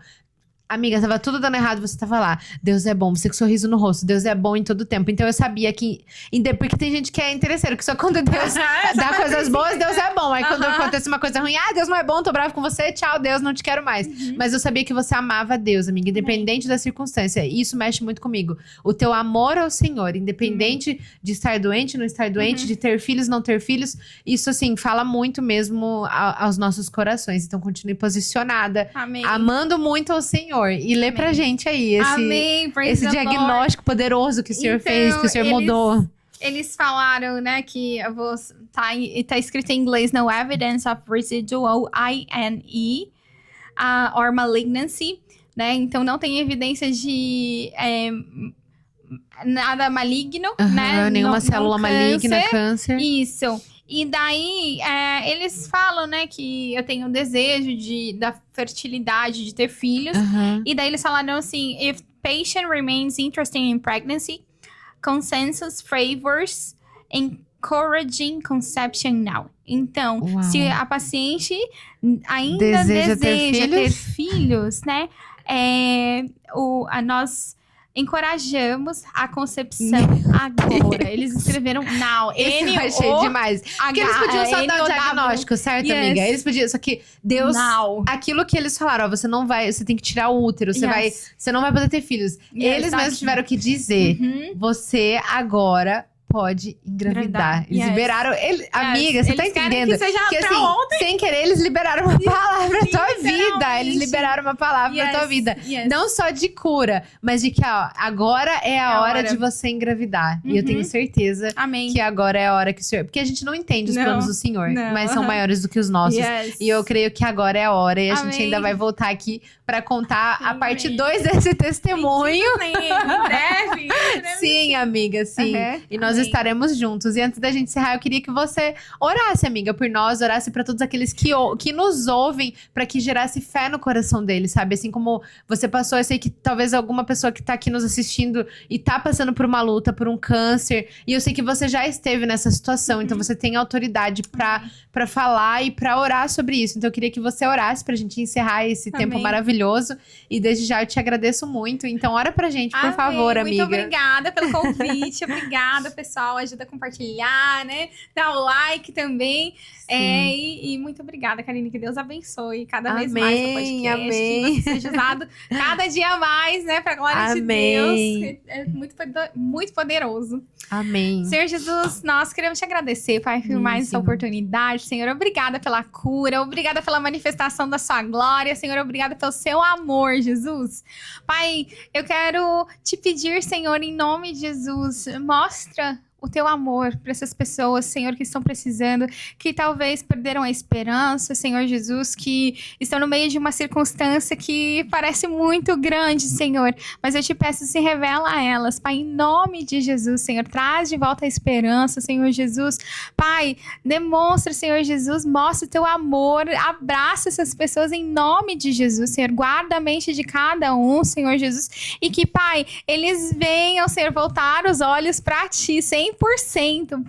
Amiga, tava tudo dando errado, você tava lá. Deus é bom, você com sorriso no rosto. Deus é bom em todo o tempo. Então eu sabia que... Porque tem gente que é interesseiro, que só quando Deus dá coisas boas, Deus é bom. Aí quando acontece uma coisa ruim, Deus não é bom, tô bravo com você, tchau, Deus, não te quero mais. Mas eu sabia que você amava Deus, amiga, independente da circunstância. E isso mexe muito comigo. O teu amor ao Senhor, independente de estar doente, não estar doente, de ter filhos, não ter filhos. Isso, assim, fala muito mesmo aos nossos corações. Então continue posicionada. Amém. Amando muito ao Senhor. E lê pra gente aí esse diagnóstico poderoso que o Senhor fez, que o Senhor mudou. Eles falaram, né, que tá escrito em inglês, no evidence of residual INE or malignancy, né? Então não tem evidência de nada maligno, né? Nenhuma célula maligna, câncer. Isso. E daí, eles falam, né, que eu tenho um desejo da fertilidade, de ter filhos. E daí eles falaram assim, if patient remains interested in pregnancy, consensus favors encouraging conception now. Então, se a paciente ainda deseja ter filhos, né, nós encorajamos a concepção agora. Eles escreveram now. Eu achei demais. Porque eles podiam só dar o diagnóstico, certo, amiga? Eles podiam, só que Deus... Now. Aquilo que eles falaram, você não vai... Você tem que tirar o útero, você não vai poder ter filhos. Eles mesmos tiveram que dizer, você agora... pode engravidar. Eles liberaram... Amiga, você tá entendendo? Que assim, ontem. Sem querer, eles liberaram uma palavra pra tua vida. Eles liberaram uma palavra pra tua vida. Não só de cura, mas de que agora é a hora de você engravidar. E eu tenho certeza que agora é a hora que o Senhor... Porque a gente não entende os planos do Senhor, mas são maiores do que os nossos. E eu creio que agora é a hora. E a gente ainda vai voltar aqui pra contar a parte 2 desse testemunho. Em breve. Sim, amiga, sim. E nós estaremos juntos. E antes da gente encerrar, eu queria que você orasse, amiga, por nós, orasse pra todos aqueles que nos ouvem, pra que gerasse fé no coração deles, sabe? Assim como você passou, eu sei que talvez alguma pessoa que tá aqui nos assistindo e tá passando por uma luta, por um câncer, e eu sei que você já esteve nessa situação, então você tem autoridade pra falar e pra orar sobre isso. Então eu queria que você orasse pra gente encerrar esse tempo maravilhoso. E desde já eu te agradeço muito. Então ora pra gente, por favor, amiga. Muito obrigada pelo convite. Obrigada, pessoal. Ajuda a compartilhar, né? Dá o like também. E muito obrigada, Karine. Que Deus abençoe cada vez mais o podcast. Amém. Que você seja usado cada dia mais, né? Pra glória de Deus. É muito poderoso. Amém. Senhor Jesus, nós queremos te agradecer, Pai, por mais essa oportunidade. Senhor, obrigada pela cura. Obrigada pela manifestação da sua glória. Senhor, obrigada pelo seu amor, Jesus. Pai, eu quero te pedir, Senhor, em nome de Jesus, mostra o teu amor para essas pessoas, Senhor, que estão precisando, que talvez perderam a esperança, Senhor Jesus, que estão no meio de uma circunstância que parece muito grande, Senhor, mas eu te peço, se revela a elas, Pai, em nome de Jesus, Senhor, traz de volta a esperança, Senhor Jesus, Pai, demonstra, Senhor Jesus, mostra o teu amor, abraça essas pessoas em nome de Jesus, Senhor, guarda a mente de cada um, Senhor Jesus, e que, Pai, eles venham, Senhor, voltar os olhos para ti, 100%,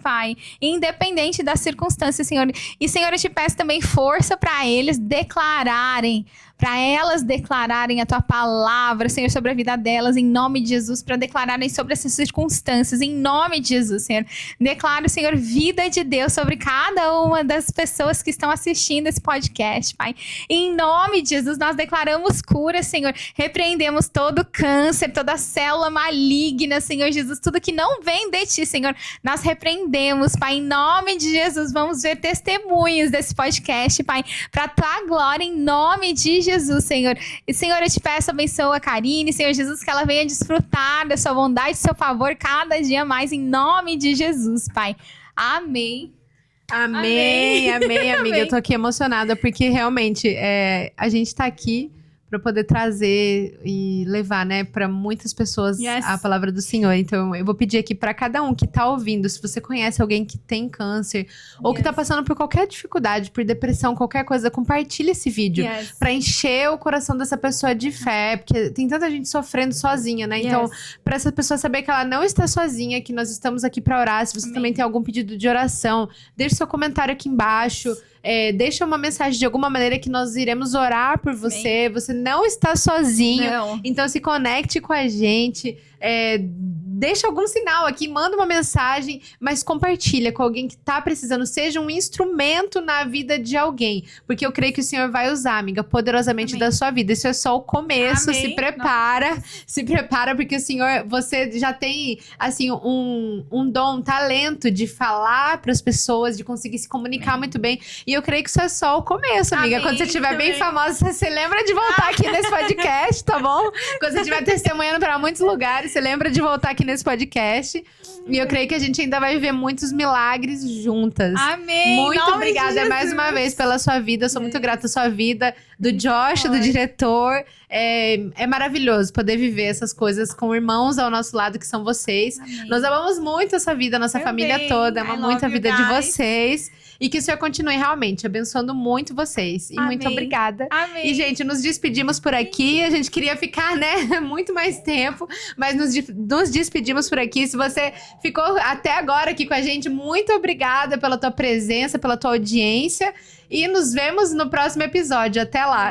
Pai, independente das circunstâncias, Senhor. E, Senhor, eu te peço também força para eles declararem, para elas declararem a tua palavra, Senhor, sobre a vida delas, em nome de Jesus, para declararem sobre essas circunstâncias, em nome de Jesus, Senhor. Declaro, Senhor, vida de Deus sobre cada uma das pessoas que estão assistindo esse podcast, Pai. Em nome de Jesus, nós declaramos cura, Senhor. Repreendemos todo câncer, toda célula maligna, Senhor Jesus, tudo que não vem de ti, Senhor. Nós repreendemos, Pai, em nome de Jesus. Vamos ver testemunhos desse podcast, Pai, para tua glória, em nome de Jesus, Senhor. E, Senhor, eu te peço, abençoa a Karine, Senhor Jesus, que ela venha desfrutar da sua bondade, do seu favor cada dia mais, em nome de Jesus, Pai. Amém. Amém, amiga. Eu tô aqui emocionada, porque realmente a gente tá aqui para poder trazer e levar, né, para muitas pessoas a palavra do Senhor. Então, eu vou pedir aqui para cada um que tá ouvindo, se você conhece alguém que tem câncer ou que tá passando por qualquer dificuldade, por depressão, qualquer coisa, compartilha esse vídeo para encher o coração dessa pessoa de fé, porque tem tanta gente sofrendo sozinha, né? Então, para essa pessoa saber que ela não está sozinha, que nós estamos aqui para orar. Se você também tem algum pedido de oração, deixe seu comentário aqui embaixo. Deixa uma mensagem de alguma maneira que nós iremos orar por você. Amém. Você não está sozinho. Não. Então se conecte com a gente. Deixa algum sinal aqui, manda uma mensagem, mas compartilha com alguém que tá precisando. Seja um instrumento na vida de alguém. Porque eu creio que o Senhor vai usar, amiga, poderosamente da sua vida. Isso é só o começo. Amém. Se prepara. Nossa. Se prepara, porque o Senhor, você já tem, assim, um dom, um talento de falar para as pessoas, de conseguir se comunicar muito bem. E eu creio que isso é só o começo, amiga. Amém. Quando você estiver bem famosa, você lembra de voltar aqui nesse podcast, tá bom? Quando você estiver testemunhando para muitos lugares, você lembra de voltar aqui nesse podcast. E eu creio que a gente ainda vai viver muitos milagres juntas. Amém! Muito obrigada mais uma vez pela sua vida. Eu sou muito grata à sua vida, do Josh, do diretor. É maravilhoso poder viver essas coisas com irmãos ao nosso lado, que são vocês. Amém. Nós amamos muito essa vida, nossa família toda. Ama muito a vida de vocês. E que o Senhor continue realmente abençoando muito vocês. E muito obrigada. Amém. E, gente, nos despedimos por aqui. A gente queria ficar, né, muito mais tempo. Mas nos despedimos por aqui. Se você ficou até agora aqui com a gente, muito obrigada pela tua presença, pela tua audiência. E nos vemos no próximo episódio. Até lá!